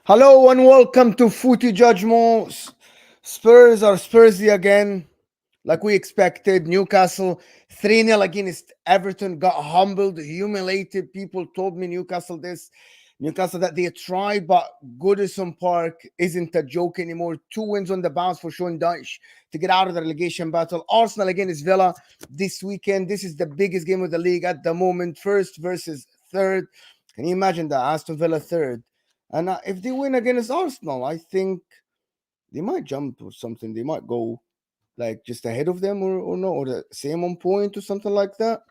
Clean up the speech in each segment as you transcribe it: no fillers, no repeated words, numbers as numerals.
Hello and welcome to Footy Judgments. Spurs are Spursy again, like we expected. Newcastle 3-0 against Everton, got humbled, humiliated. People told me Newcastle that they tried, but Goodison Park isn't a joke anymore. 2 wins on the bounce for Sean Dyche to get out of the relegation battle. Arsenal against Villa this weekend. This is the biggest game of the league at the moment. First versus third. Can you imagine that? Aston Villa third. And if they win against Arsenal, I think they might jump or something. They might go like just ahead of them or no, or the same on point or something like that.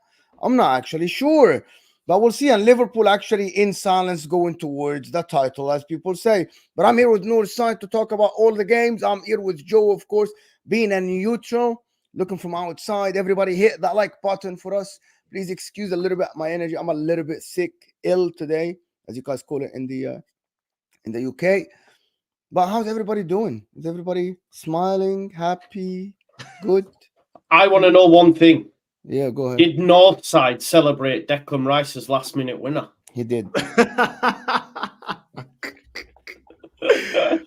I'm not actually sure. But we'll see. And Liverpool actually in silence going towards the title, as people say. But I'm here with Northside to talk about all the games. I'm here with Joe, of course, being a neutral, looking from outside. Everybody hit that like button for us. Please excuse a little bit my energy. I'm a little bit sick, ill today, as you guys call it in the UK. But how's everybody doing? Is everybody smiling, happy, good? I want to know one thing. Yeah, go ahead. Did Northside celebrate Declan Rice's last minute winner? He did.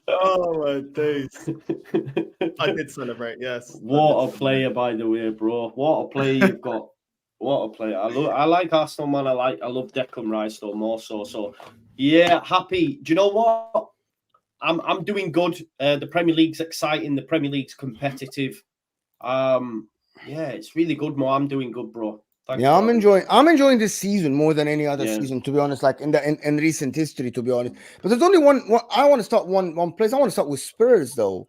Oh my days. I did celebrate, yes. What a player, by the way, bro. What a player you've got. What a player. I like Arsenal, man. I love Declan Rice though more so. Yeah, happy. Do you know what? I'm doing good. The Premier League's exciting. The Premier League's competitive. Yeah, it's really good, Mo. I'm doing good, bro. Thanks Yeah, for I'm having me. enjoying this season more than any other Yeah. season, to be honest, like in recent history, to be honest. But there's only one I want to start one place. I want to start with Spurs though.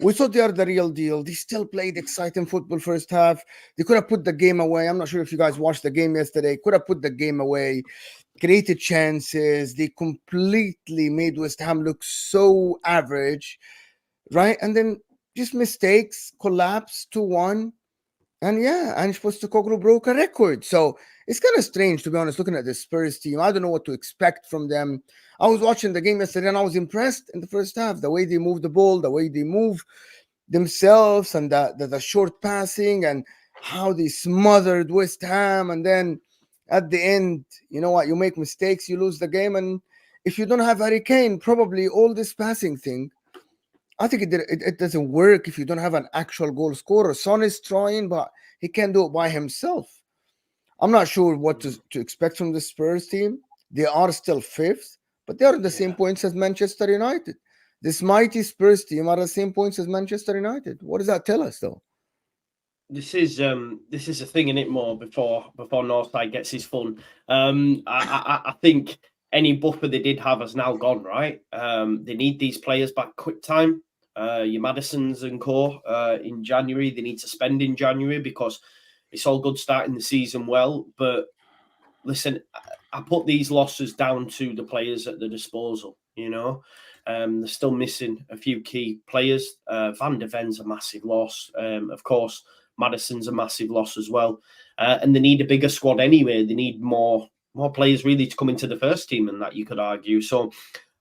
We thought they are the real deal. They still played exciting football first half. They could have put the game away. I'm not sure if you guys watched the game yesterday. Could have put the game away, created chances. They completely made West Ham look so average, right? And then just mistakes, collapse 2-1. And yeah, Ange Postecoglou broke a record. So it's kind of strange, to be honest, looking at the Spurs team. I don't know what to expect from them. I was watching the game yesterday and I was impressed in the first half. The way they move the ball, the way they move themselves, and the short passing, and how they smothered West Ham. And then at the end, you know what? You make mistakes, you lose the game. And if you don't have Harry Kane, probably all this passing thing, I think it doesn't work if you don't have an actual goal scorer. Son is trying, but he can't do it by himself. I'm not sure what to expect from the Spurs team. They are still fifth, but they are the same Yeah. points as Manchester United. This mighty Spurs team are the same points as Manchester United. What does that tell us, though? This is a thing in it more before Northside gets his fun. I think any buffer they did have has now gone, right? They need these players back quick time. Your Madisons and co in January. They need to spend in January because it's all good starting the season well. But listen, I put these losses down to the players at the disposal. They're still missing a few key players. Van de Ven's a massive loss. Of course, Madison's a massive loss as well. And they need a bigger squad anyway. They need more players really to come into the first team, and that you could argue. So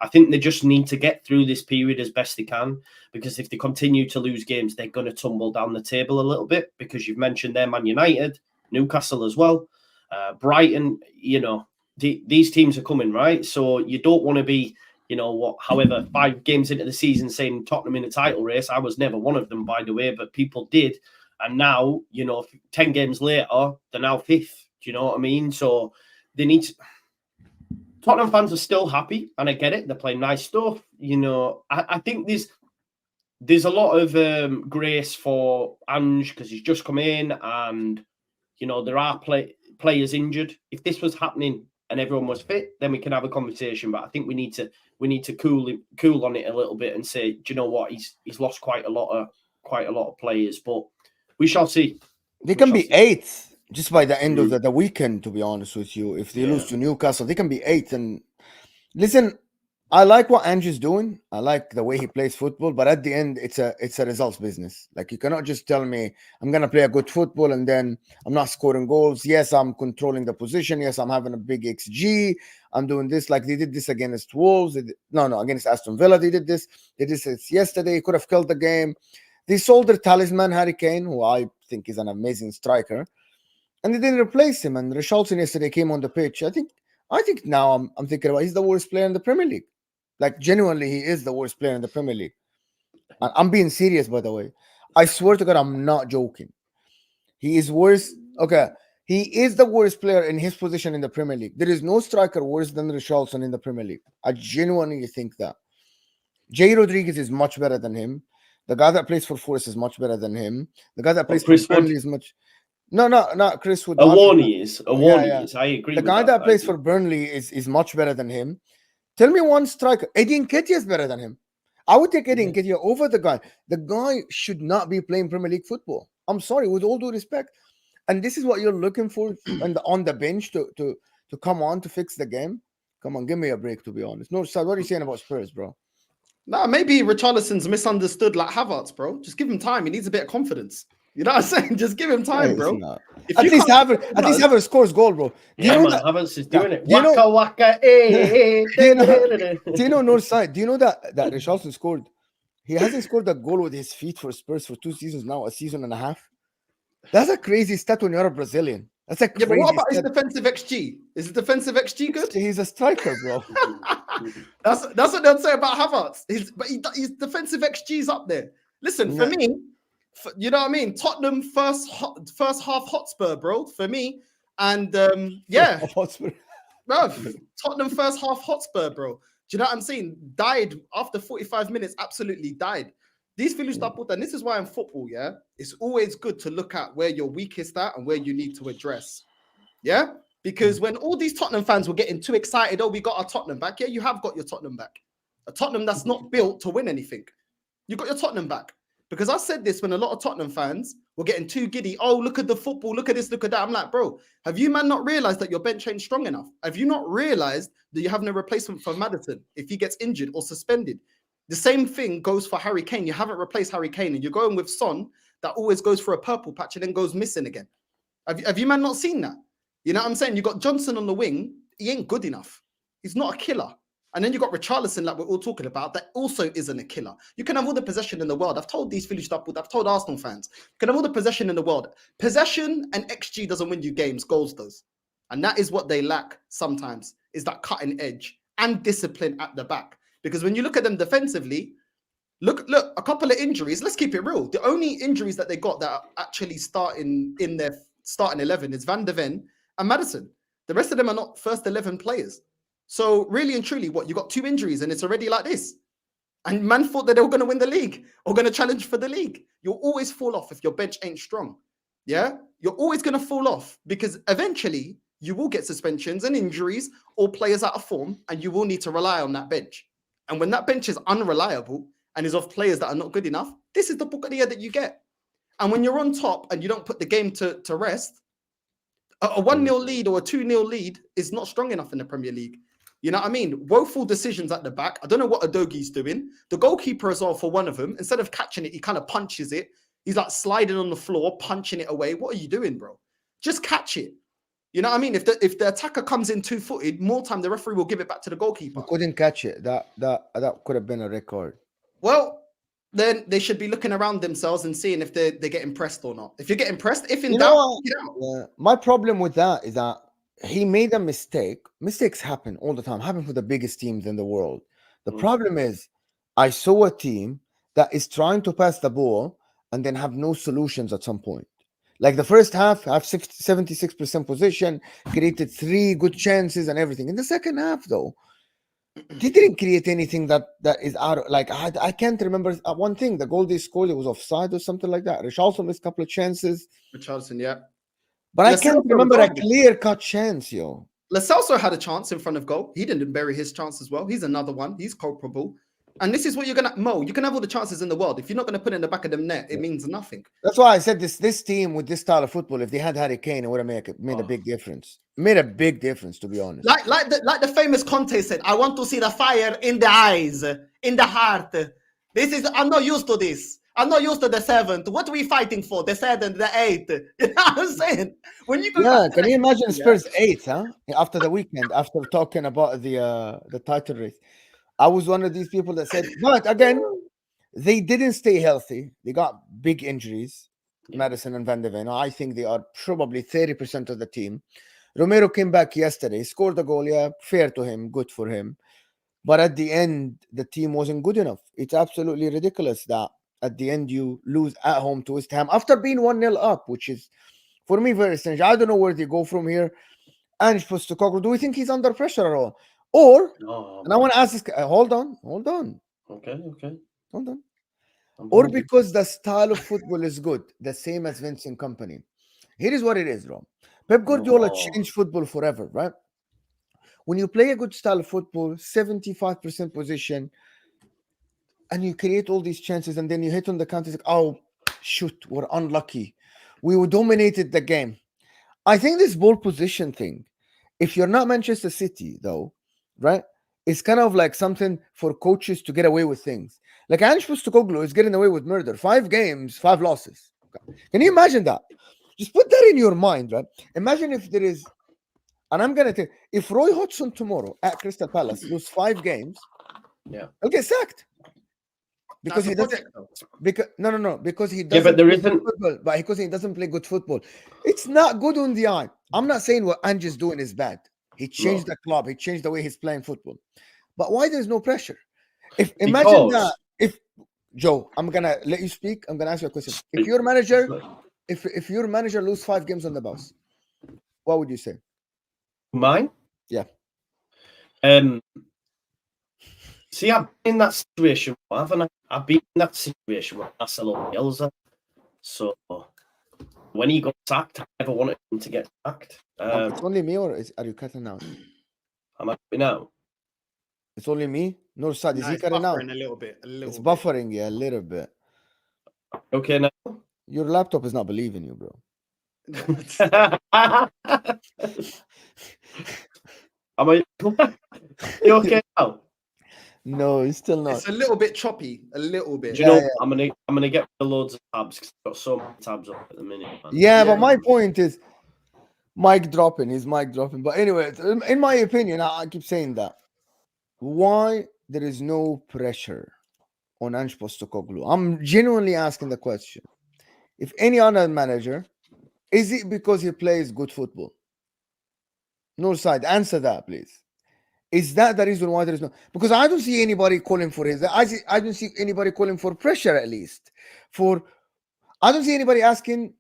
I think they just need to get through this period as best they can, because if they continue to lose games, they're going to tumble down the table a little bit, because you've mentioned there Man United, Newcastle as well, Brighton, these teams are coming, right? So you don't want to be, however, 5 games into the season saying Tottenham in a title race. I was never one of them, by the way, but people did. And now, 10 games later, they're now fifth. Do you know what I mean? So they need to... Tottenham fans are still happy, and I get it. They're playing nice stuff. I think there's a lot of grace for Ange because he's just come in, and there are players injured. If this was happening and everyone was fit, then we can have a conversation. But I think we need to cool on it a little bit and say, do you know what? He's lost quite a lot of players, but we shall see. They We can shall be see. eighth just by the end of Mm, the weekend, to be honest with you. If they lose yeah, to Newcastle, they can be eighth. And listen, I like what Ange is doing. I like the way he plays football, but at the end, it's a results business. Like you cannot just tell me I'm gonna play a good football and then I'm not scoring goals. Yes, I'm controlling the position. Yes, I'm having a big XG. I'm doing this like they did this against Wolves. No, against Aston Villa. They did this. They did this yesterday. Could have killed the game. They sold their talisman Harry Kane, who I think is an amazing striker, and they didn't replace him. And Richarlison yesterday came on the pitch. I think now I'm thinking about he's the worst player in the Premier League. Like genuinely, he is the worst player in the Premier League. And I'm being serious, by the way. I swear to God, I'm not joking. He is worse. Okay, he is the worst player in his position in the Premier League. There is no striker worse than Richarlison in the Premier League. I genuinely think that. Jay Rodriguez is much better than him. The guy that plays for Forest is much better than him. The guy that plays for Chris Wood? Burnley is much. No, not Chris Wood. A warning is. A warning yeah. is. I agree The with guy that I plays agree. for Burnley is much better than him. Tell me one striker. Eddie Nketiah is better than him. I would take Eddie Nketiah over the guy. The guy should not be playing Premier League football. I'm sorry, with all due respect. And this is what you're looking for on the bench to come on to fix the game. Come on, give me a break, to be honest. No, Sad, what are you saying about Spurs, bro? Nah, maybe Richarlison's misunderstood like Havertz, bro. Just give him time. He needs a bit of confidence. You know what I'm saying? Just give him time, bro. At least Havertz scores goal, bro. Do you know that Havertz is doing it? Do you know, waka waka. do you know Northside? Do you know that Richarlison scored? He hasn't scored a goal with his feet for Spurs for 2 seasons now, a season and a half. That's a crazy stat when you're a Brazilian. That's a crazy but what about stat. his defensive XG? Is his defensive XG good? He's a striker, bro. that's what they'd say about Havertz. His defensive XG's up there. Listen, for me, you know what I mean? Tottenham first half Hotspur, bro, for me. And Hotspur. Bro, Tottenham first half Hotspur, bro. Do you know what I'm saying? Died after 45 minutes, absolutely died. These Phillies doubled, and this is why in football, yeah, it's always good to look at where you're weakest at and where you need to address. Yeah? Because when all these Tottenham fans were getting too excited, oh, we got our Tottenham back. Yeah, you have got your Tottenham back. A Tottenham that's not built to win anything. You got your Tottenham back. Because I said this when a lot of Tottenham fans were getting too giddy. Oh, look at the football. Look at this. Look at that. I'm like, bro, have you, man, not realized that your bench ain't strong enough? Have you not realized that you have no replacement for Maddison if he gets injured or suspended? The same thing goes for Harry Kane. You haven't replaced Harry Kane, and you're going with Son that always goes for a purple patch and then goes missing again. Have you, man, not seen that? You know what I'm saying? You got Johnson on the wing. He ain't good enough. He's not a killer. And then you got Richarlison, like we're all talking about, that also isn't a killer. You can have all the possession in the world. I've told these Phillies stuff, I've told Arsenal fans, you can have all the possession in the world. Possession and XG doesn't win you games, goals does. And that is what they lack sometimes, is that cutting edge and discipline at the back. Because when you look at them defensively, look, a couple of injuries, let's keep it real. The only injuries that they got that are actually starting in their starting 11 is Van de Ven and Maddison. The rest of them are not first 11 players. So really and truly, what, you got 2 injuries and it's already like this. And man thought that they were going to win the league or going to challenge for the league. You'll always fall off if your bench ain't strong. Yeah? You're always going to fall off because eventually you will get suspensions and injuries or players out of form and you will need to rely on that bench. And when that bench is unreliable and is of players that are not good enough, this is the book of the year that you get. And when you're on top and you don't put the game to rest, a 1-0 lead or a 2-0 lead is not strong enough in the Premier League. You know what I mean? Woeful decisions at the back. I don't know what Udogi's doing. The goalkeeper as well, for one of them, instead of catching it, he kind of punches it. He's like sliding on the floor, punching it away. What are you doing, bro? Just catch it. You know what I mean? If the attacker comes in 2-footed, more time the referee will give it back to the goalkeeper. He couldn't catch it. That could have been a record. Well, then they should be looking around themselves and seeing if they're getting pressed or not. If you're getting pressed, if in doubt, get out. Yeah. My problem with that is that he made a mistake. Mistakes happen all the time, happen for the biggest teams in the world. The problem is I saw a team that is trying to pass the ball and then have no solutions at some point. Like the first half, have 76% position, created 3 good chances and everything. In the second half, though, they didn't create anything that is out of, like, I can't remember one thing. The goal they scored, it was offside or something like that. Richarlison missed a couple of chances. Richarlison, yeah. But I can't remember a clear-cut chance, yo. Lo Celso had a chance in front of goal. He didn't bury his chance as well. He's another one. He's culpable. And this is what you're going to... Mo, you can have all the chances in the world. If you're not going to put it in the back of the net, it means nothing. That's why I said this team with this style of football, if they had Harry Kane, it would have made a big difference. It made a big difference, to be honest. Like the famous Conte said, I want to see the fire in the eyes, in the heart. I'm not used to this. I'm not used to the 7th. What are we fighting for? The 7th, the 8th. You know what I'm saying? When you go can you imagine Spurs 8th, huh? After the weekend, after talking about the title race. I was one of these people that said, but again, they didn't stay healthy. They got big injuries, Maddison and Van de Ven. I think they are probably 30% of the team. Romero came back yesterday, scored a goal. Yeah, fair to him, good for him. But at the end, the team wasn't good enough. It's absolutely ridiculous that at the end you lose at home to West Ham after being 1-0 up, which is, for me, very strange. I don't know where they go from here. Ange Postecoglou, do we think he's under pressure at all? Or, No. and I want to ask this, hold on, Okay. hold on. I'm Or holding. because the style of football is good, the same as Vincent Company. Here is what it is, Rob. Pep Guardiola No. changed football forever, right? When you play a good style of football, 75% position, and you create all these chances, and then you hit on the counter, like, oh, shoot, we're unlucky. We dominated the game. I think this ball position thing, if you're not Manchester City, though, right, it's kind of like something for coaches to get away with things. Like Ange Postecoglou is getting away with murder. 5 games, 5 losses. Can you imagine that? Just put that in your mind, right? Imagine if there is, and I'm gonna tell you, if Roy Hodgson tomorrow at Crystal Palace lose 5 games, Yeah. he'll get sacked. Because That's he a doesn't, project, though. because no, because he Yeah, doesn't but there play good isn't. football, but because he doesn't play good football. It's not good on the eye. I'm not saying what Ange is doing is bad. He changed the club, he changed the way he's playing football. But why there's no pressure? If imagine that, if Joe, I'm gonna let you speak, I'm gonna ask you a question. If your manager, if your manager lose 5 games on the bounce, what would you say? Mine? Yeah. See, I've been in that situation, haven't I? I've been in that situation with Marcelo Bielsa. So when he got sacked, I never wanted him to get sacked. It's only me, or are you cutting out? Am I happy now? It's only me. No, Sad, is Nah, he it's cutting out? buffering a little bit. It's buffering, yeah, a little bit. Okay now. Your laptop is not believing you, bro. Am I? You okay now? No, it's still not. It's a little bit choppy, a little bit. Do you know? I'm gonna get loads of tabs because I've got so many tabs up at the minute, man. Yeah, but my point is, mic dropping. He's mic dropping. But anyway, in my opinion, I keep saying that. Why there is no pressure on Ange Postecoglou? I'm genuinely asking the question. If any other manager, is it because he plays good football? No side. Answer that, please. Is that the reason why there is no? Because I don't see anybody calling for his. I don't see anybody calling for pressure. At least I don't see anybody asking.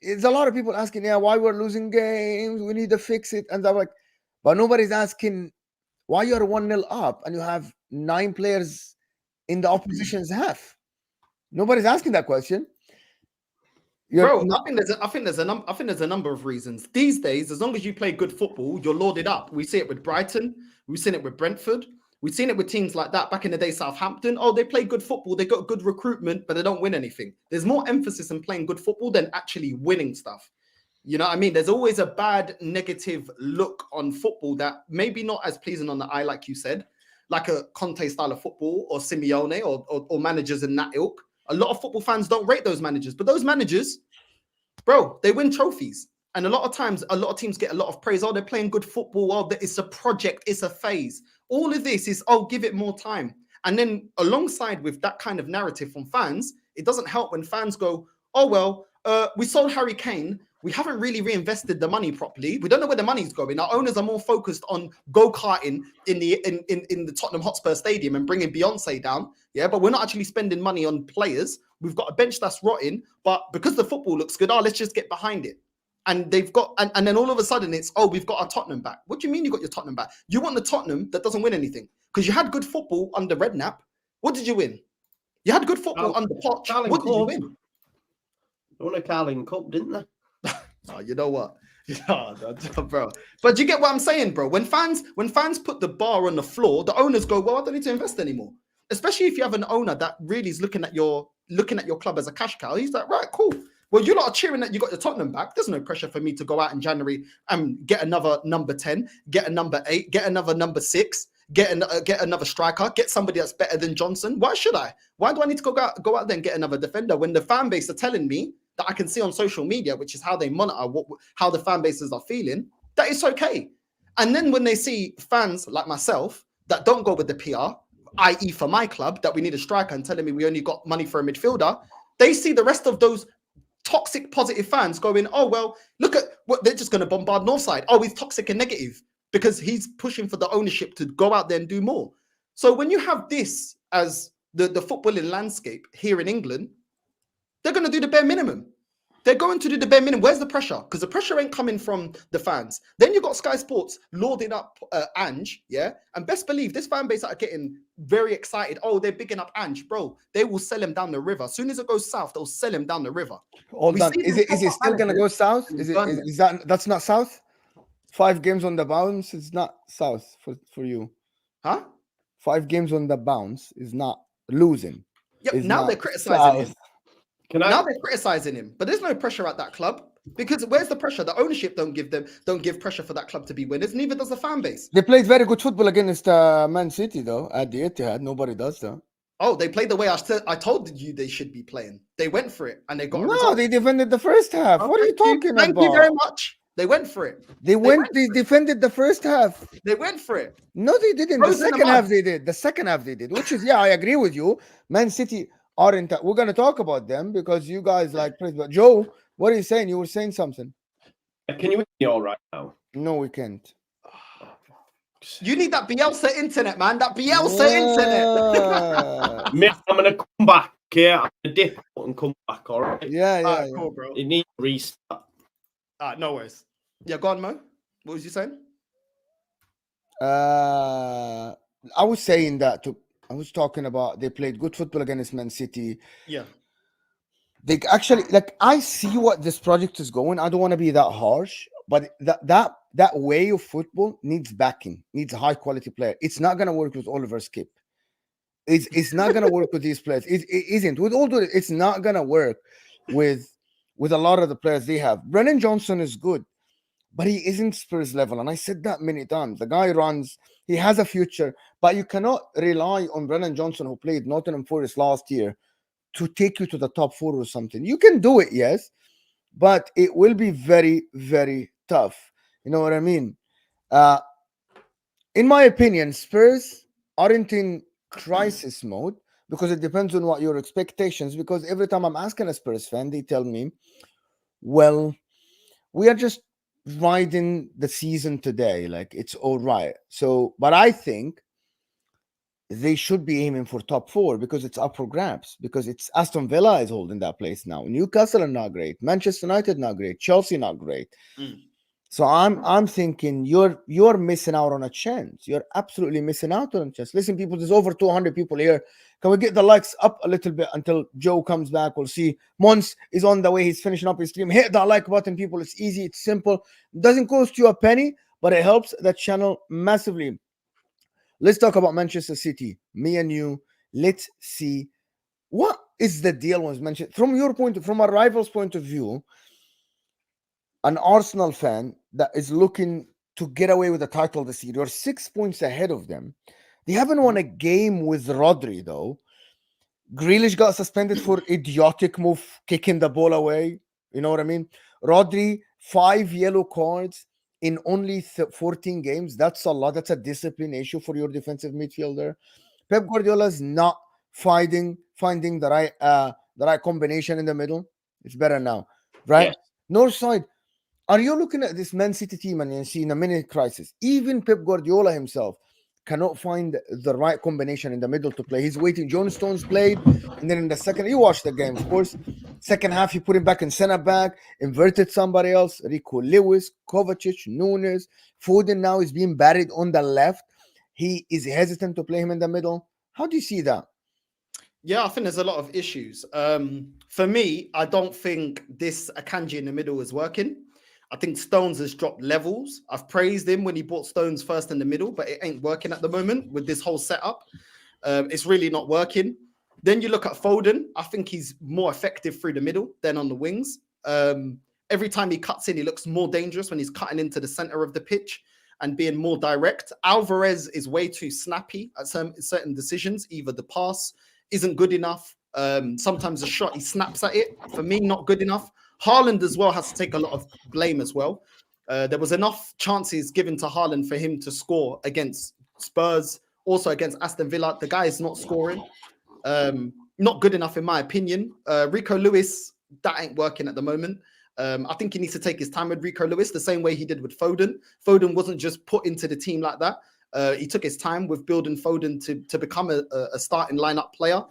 It's a lot of people asking, yeah, why we're losing games? We need to fix it, and I'm like, but nobody's asking why you're 1-0 up and you have 9 players in the opposition's half. Nobody's asking that question. Bro, I think there's a number of reasons. These days, as long as you play good football, you're lauded up. We see it with Brighton, we've seen it with Brentford, we've seen it with teams like that back in the day. Southampton, they play good football, they got good recruitment, but they don't win anything. There's more emphasis in playing good football than actually winning stuff. You know what I mean? There's always a bad negative look on football that maybe not as pleasing on the eye, like you said, like a Conte style of football or Simeone or managers in that ilk. A lot of football fans don't rate those managers, but those managers, bro, they win trophies. And a lot of times, a lot of teams get a lot of praise. Oh, they're playing good football. Oh, it's a project. It's a phase. All of this is, give it more time. And then alongside with that kind of narrative from fans, it doesn't help when fans go, we sold Harry Kane. We haven't really reinvested the money properly. We don't know where the money's going. Our owners are more focused on go-karting in the Tottenham Hotspur Stadium and bringing Beyonce down. Yeah, but we're not actually spending money on players. We've got a bench that's rotting, but because the football looks good, let's just get behind it. And they've got, and then all of a sudden it's, we've got our Tottenham back. What do you mean you got your Tottenham back? You want the Tottenham that doesn't win anything because you had good football under Redknapp. What did you win? You had good football under Poch. What did you win? They won a Carling Cup, didn't they? Oh, you know what? Bro. But do you get what I'm saying, bro? When fans put the bar on the floor, the owners go, well, I don't need to invest anymore. Especially if you have an owner that really is looking at your club as a cash cow. He's like, right, cool. Well, you lot are cheering that you got your Tottenham back. There's no pressure for me to go out in January and get another number 10, get a number 8, get another number 6, get another striker, get somebody that's better than Johnson. Why should I? Why do I need to go out there and get another defender when the fan base are telling me that I can see on social media, which is how they monitor how the fan bases are feeling, that it's okay. And then when they see fans like myself that don't go with the PR, i.e. for my club, that we need a striker and telling me we only got money for a midfielder, they see the rest of those toxic positive fans going, look at what they're just going to bombard Northside. He's toxic and negative because he's pushing for the ownership to go out there and do more. So when you have this as the footballing landscape here in England, they're going to do the bare minimum. They're going to do the bare minimum. Where's the pressure? Because the pressure ain't coming from the fans. Then you got Sky Sports lording up Ange, yeah? And best believe this fan base are getting very excited. Oh, they're bigging up Ange. Bro, they will sell him down the river. As soon as it goes south, they'll sell him down the river. Hold on. Is it still going to go south? That's not south? 5 games on the bounce is not south for you. Huh? 5 games on the bounce is not losing. Yep, now they're criticizing him. Now they're criticizing him, but there's no pressure at that club because where's the pressure? The ownership don't give pressure for that club to be winners. Neither does the fan base. They played very good football against Man City though at the Etihad. Nobody does though. Oh, they played the way I told you they should be playing. They went for it and they got a No, result. they defended the first half. What are you talking about? Thank you very much. They went for it. They defended the first half. They went for it. No, they didn't. The second half they did. The second half they did, which is, I agree with you. Man City aren't. We're going to talk about them because you guys like praise. But Joe, what are you saying? You were saying something. Can you hear me all right now? No, we can't. You need that Bielsa internet, man. That Bielsa internet. Miss, I'm going to come back here. I'm going to dip out and come back, all right? Yeah. Cool, bro. It needs to restart. No worries. Yeah, go on, Mo. What was you saying? I was saying that I was talking about they played good football against Man City. Yeah. They actually I see what this project is going. I don't want to be that harsh, but that way of football needs backing, needs a high quality player. It's not gonna work with Oliver Skip. It's not gonna work with these players. It isn't. With all the, it's not gonna work with a lot of the players they have. Brennan Johnson is good, but he isn't Spurs level. And I said that many times. The guy runs, he has a future, but you cannot rely on Brennan Johnson, who played Nottingham Forest last year, to take you to the top 4 or something. You can do it, yes, but it will be very, very tough. You know what I mean? In my opinion, Spurs aren't in crisis mode because it depends on what your expectations. Because every time I'm asking a Spurs fan, they tell me, well, we are just riding the season today. Like, it's all right. So, but I think they should be aiming for top 4 because it's up for grabs, because it's Aston Villa is holding that place now. Newcastle are not great. Manchester United not great. Chelsea not great. So I'm thinking you're missing out on a chance. You're absolutely missing out on a chance. Listen, people, there's over 200 people here. Can we get the likes up a little bit until Joe comes back? We'll see. Mons is on the way. He's finishing up his stream. Hit that like button, people. It's easy. It's simple. It doesn't cost you a penny, but it helps the channel massively. Let's talk about Manchester City. Me and you. Let's see what is the deal with Manchester from your point, from a rival's point of view. An Arsenal fan that is looking to get away with the title this year. You're 6 points ahead of them. They haven't won a game with Rodri, though. Grealish got suspended for idiotic move, kicking the ball away. You know what I mean? Rodri, 5 yellow cards in only 14 games. That's a lot. That's a discipline issue for your defensive midfielder. Pep Guardiola's not finding the right combination in the middle. It's better now, right? Yes. North side. Are you looking at this Man City team and you see in a mini crisis? Even Pep Guardiola himself cannot find the right combination in the middle to play. He's waiting. John Stones played, and then in the second, you watched the game, of course. Second half, he put him back in center back, inverted somebody else. Rico Lewis, Kovacic, Nunes, Foden now is being buried on the left. He is hesitant to play him in the middle. How do you see that? Yeah, I think there's a lot of issues. For me, I don't think this Akanji in the middle is working. I think Stones has dropped levels. I've praised him when he brought Stones first in the middle, but it ain't working at the moment with this whole setup. It's really not working. Then you look at Foden. I think he's more effective through the middle than on the wings. Every time he cuts in, he looks more dangerous when he's cutting into the center of the pitch and being more direct. Alvarez is way too snappy at certain decisions. Either the pass isn't good enough. Sometimes the shot, he snaps at it. For me, not good enough. Haaland as well has to take a lot of blame as well. There was enough chances given to Haaland for him to score against Spurs, also against Aston Villa. The guy is not scoring. Not good enough in my opinion. Rico Lewis, that ain't working at the moment. I think he needs to take his time with Rico Lewis the same way he did with Foden. Foden wasn't just put into the team like that. He took his time with building Foden to become a starting lineup player.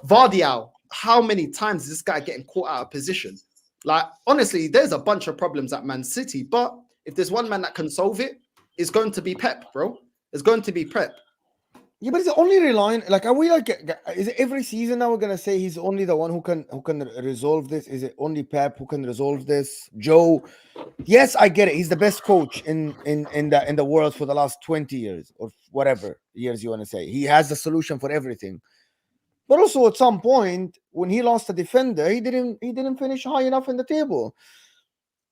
Gvardiol, how many times is this guy getting caught out of position? Like, honestly, there's a bunch of problems at Man City, but if there's one man that can solve it, it's going to be Pep, bro. It's going to be Pep. Yeah, but it's only relying. Like, are we like? Is it every season now we're gonna say he's only the one who can resolve this? Is it only Pep who can resolve this? Joe, yes, I get it. He's the best coach in the world for the last 20 years or whatever years you want to say. He has the solution for everything. But also at some point when he lost a defender, he didn't finish high enough in the table.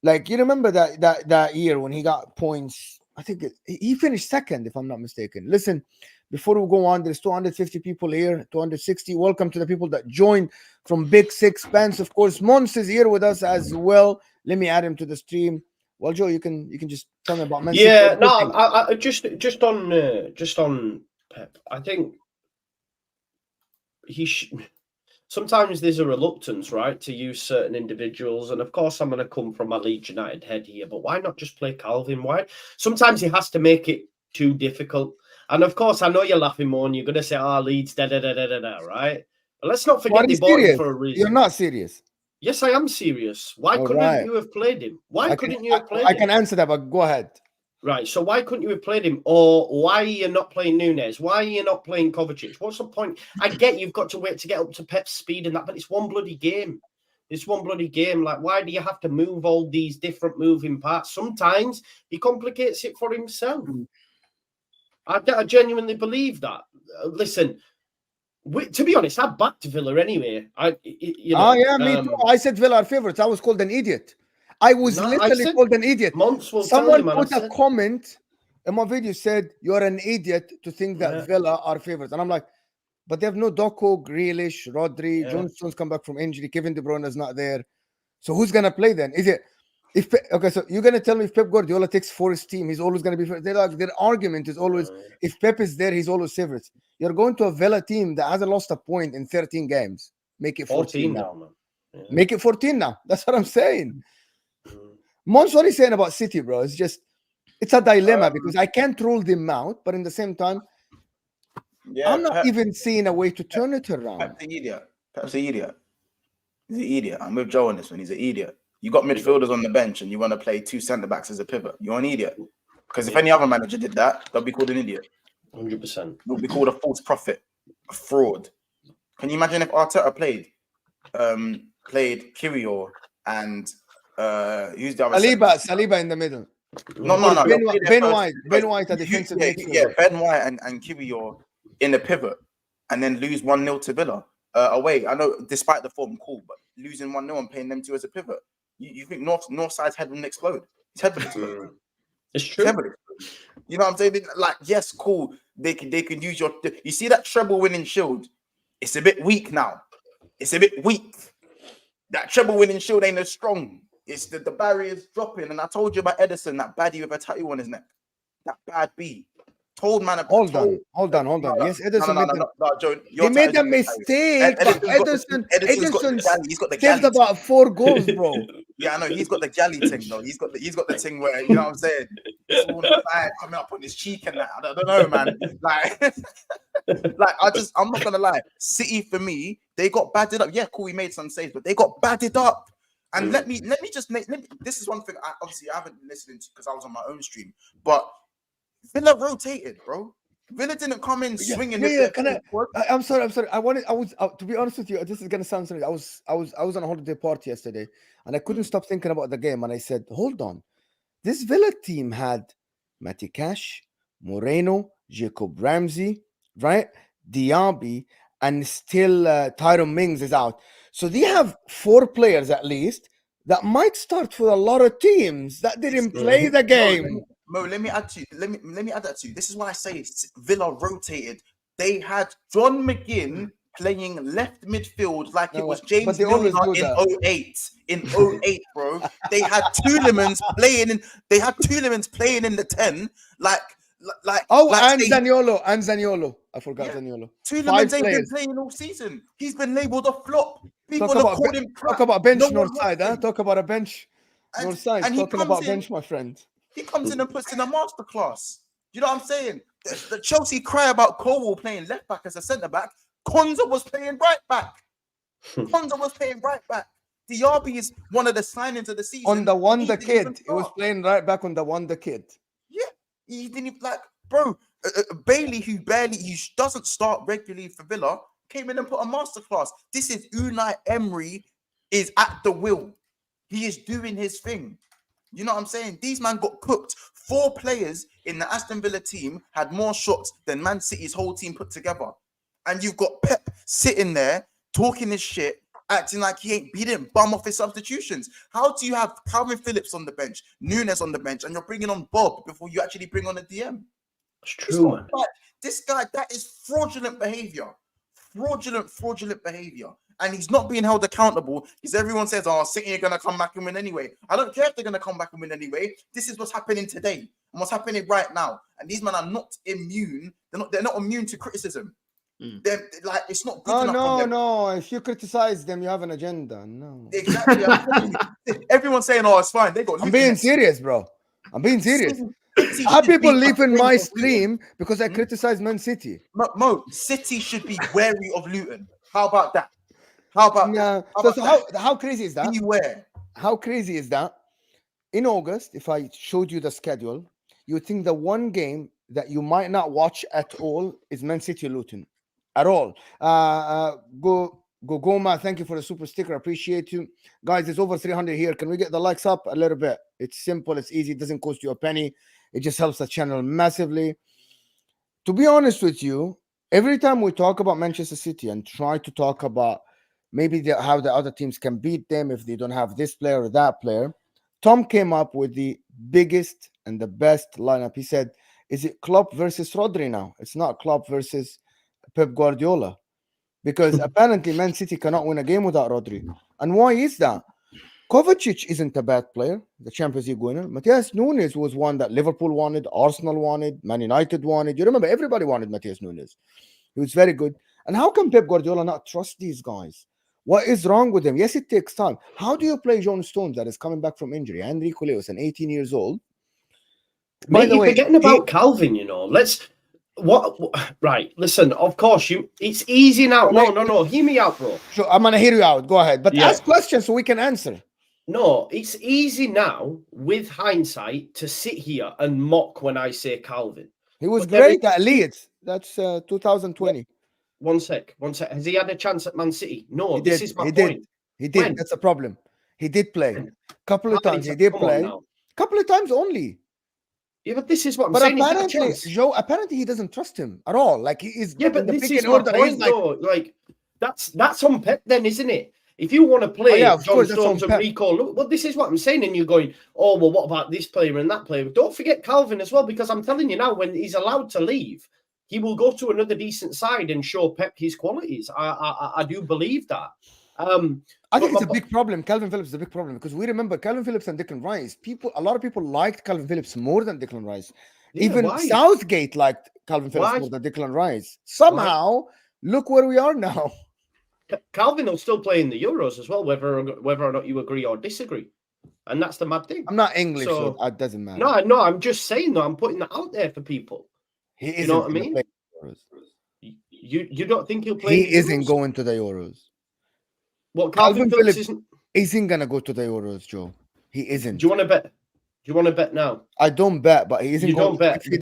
Like, you remember that year when he got points? I think he finished second, if I'm not mistaken. Listen, before we go on, there's 250 people here, 260. Welcome to the people that joined from Big Six Pence. Of course, Mons is here with us as well. Let me add him to the stream. Well, Joe, you can just tell me about Man City. Yeah, no, I just on Pep. I think sometimes there's a reluctance, right, to use certain individuals. And of course, I'm going to come from my Leeds United head here, but why not just play Calvin? Why? Sometimes he has to make it too difficult. And of course, I know you're laughing more and you're going to say, Leeds, right? But let's not forget they bought him for a reason. You're not serious. Yes, I am serious. Why couldn't you have played him? Why couldn't you have played him? I can answer that, but go ahead. Right, so why couldn't you have played him? Or why are you not playing Nunes? Why are you not playing Kovacic? What's the point? I get you've got to wait to get up to Pep's speed and that, but it's one bloody game. It's one bloody game. Like, why do you have to move all these different moving parts? Sometimes he complicates it for himself. I genuinely believe that. Listen, to be honest, I backed Villa anyway. Me too. I said Villa are favourites. I was called an idiot. I was literally called an idiot. Someone put a comment in my video, said, you're an idiot to think that Villa are favourites. And I'm like, but they have no Doku, Grealish, Rodri, Johnson's come back from injury, Kevin De Bruyne is not there. So who's going to play then? Is it... so you're going to tell me if Pep Guardiola takes for his team, he's always going to be... Their argument is always, if Pep is there, he's always favourites. You're going to a Villa team that hasn't lost a point in 13 games. Make it 14 now, man. Yeah. Make it 14 now. That's what I'm saying. Mons, what he's saying about City, bro, it's just, it's a dilemma because I can't rule them out, but in the same time, I'm not even seeing a way to turn it around. Pep's an idiot. Pep's an idiot. He's an idiot. I'm with Joe on this one. He's an idiot. You got midfielders on the bench and you want to play two centre-backs as a pivot. You're an idiot. Because if any other manager did that, they'll be called an idiot. 100%. They'll be called a false prophet, a fraud. Can you imagine if Arteta played Kirill and who's the other Saliba in the middle. No. Ben White, a defensive midfielder. Yeah, Ben White and Kirill in the pivot and then lose 1-0 to Villa away. I know, despite the form, cool, but losing 1-0 and playing them two as a pivot. You think Northside's head wouldn't explode? His head would explode. It's true. You know what I'm saying? Like, yes, cool. They can use your... You see that treble winning shield? It's a bit weak now. It's a bit weak. That treble winning shield ain't as strong. It's the barrier's dropping. And I told you about Edison, that baddie with a tattoo on his neck. That bad B. Hold on. Yes, Edison. Joe, he made a mistake. Edison he's got the saved about 4 goals, bro. Yeah, I know. He's got the galley thing, though. He's got the thing where, you know what I'm saying? It's all the fire coming up on his cheek and that. I don't know, man. I'm not gonna lie. City, for me, they got batted up. Yeah, cool. We made some saves, but they got batted up. And let me just make. This is one thing. I haven't listened to because I was on my own stream, but Villa rotated, bro. Villa didn't come in swinging. I'm sorry. I was to be honest with you. This is gonna sound silly. I was on a holiday party yesterday, and I couldn't stop thinking about the game. And I said, "Hold on, this Villa team had Matty Cash, Moreno, Jacob Ramsey, right? Diaby, and still Tyrone Mings is out. So they have 4 players at least that might start for a lot of teams that didn't play the game." Mo, let me add that to you. This is why I say Villa rotated. They had John McGinn playing left midfield like it was James Milner in 08. In 08, bro. They had Tielemans playing in the 10. Zaniolo. I forgot Zaniolo. Tielemans ain't been playing all season. He's been labelled a flop. People have called him crap. Talk about bench north side, huh? Talk about a bench north side. Talking about bench, my friend. He comes in and puts in a masterclass. You know what I'm saying? The Chelsea cry about Colwell playing left back as a centre back. Konza was playing right back. Konza was playing right back. Diaby is one of the signings of the season. On the He Wonder didn't even Kid. He was start. playing right back on the Wonder Kid. Yeah, he didn't even, like, bro. Bailey, who doesn't start regularly for Villa, came in and put a masterclass. This is Unai Emery is at the wheel. He is doing his thing. You know what I'm saying? These man got cooked. 4 players in the Aston Villa team had more shots than Man City's whole team put together. And you've got Pep sitting there talking his shit, acting like he didn't bum off his substitutions. How do you have Calvin Phillips on the bench, Nunes on the bench, and you're bringing on Bob before you actually bring on a DM? It's true, man. This guy, that is fraudulent behavior. Fraudulent behavior. And he's not being held accountable because everyone says, oh, City are going to come back and win anyway. I don't care if they're going to come back and win anyway. This is what's happening today and what's happening right now. And these men are not immune. They're not immune to criticism. They're like, it's not good enough. No. If you criticize them, you have an agenda. No. Exactly. Everyone's saying, oh, it's fine. They got. I'm being serious, bro. I'm being serious. How people leaving my stream because I criticize Man City? Mo, City should be wary of Luton. How about that? How crazy is that? Beware. How crazy is that? In August, if I showed you the schedule, you would think the one game that you might not watch at all is Man City Luton. At all. Goma, thank you for the super sticker. Appreciate you. Guys, it's over 300 here. Can we get the likes up a little bit? It's simple. It's easy. It doesn't cost you a penny. It just helps the channel massively. To be honest with you, every time we talk about Manchester City and try to talk about maybe how the other teams can beat them if they don't have this player or that player, Tom came up with the biggest and the best lineup. He said, is it Klopp versus Rodri now? It's not Klopp versus Pep Gvardiol. Because apparently Man City cannot win a game without Rodri. And why is that? Kovacic isn't a bad player, the Champions League winner. Matheus Nunes was one that Liverpool wanted, Arsenal wanted, Man United wanted. You remember, everybody wanted Matheus Nunes. He was very good. And how can Pep Guardiola not trust these guys? What is wrong with them? Yes, it takes time. How do you play John Stones that is coming back from injury? Enrico Lewis, an 18 years old. By the way, forgetting about Calvin, you know, right, listen, of course, it's easy now. No, hear me out, bro. Sure, I'm going to hear you out. Go ahead. But ask questions so we can answer. No, it's easy now, with hindsight, to sit here and mock when I say Calvin. He was great at Leeds. That's 2020. One sec. Has he had a chance at Man City? No, this is my point. He did. When? That's a problem. He did play. A couple of times. He did play. Couple of times only. Yeah, but this is what I'm saying. Apparently, Joe, apparently he doesn't trust him at all. Like, he is. Yeah, but this is my point, though. Like, that's on Pep then, isn't it? If you want to play John Stones and Rico, well, this is what I'm saying, and you're going, oh, well, what about this player and that player? Don't forget Calvin as well, because I'm telling you now, when he's allowed to leave, he will go to another decent side and show Pep his qualities. I do believe that. I think it's a big problem. Calvin Phillips is a big problem because we remember Calvin Phillips and Declan Rice. A lot of people liked Calvin Phillips more than Declan Rice. Yeah, even Southgate liked Calvin Phillips more than Declan Rice. Somehow, look where we are now. Calvin will still play in the Euros as well, whether or not you agree or disagree. And that's the mad thing. I'm not English, so it doesn't matter. No, I'm just saying, though, I'm putting that out there for people. You know what I mean? You don't think he'll play? He isn't going to the Euros. Well, Calvin Phillips isn't going to go to the Euros, Joe. He isn't. Do you want to bet? Do you want to bet now? I don't bet, but he isn't. You don't bet. If he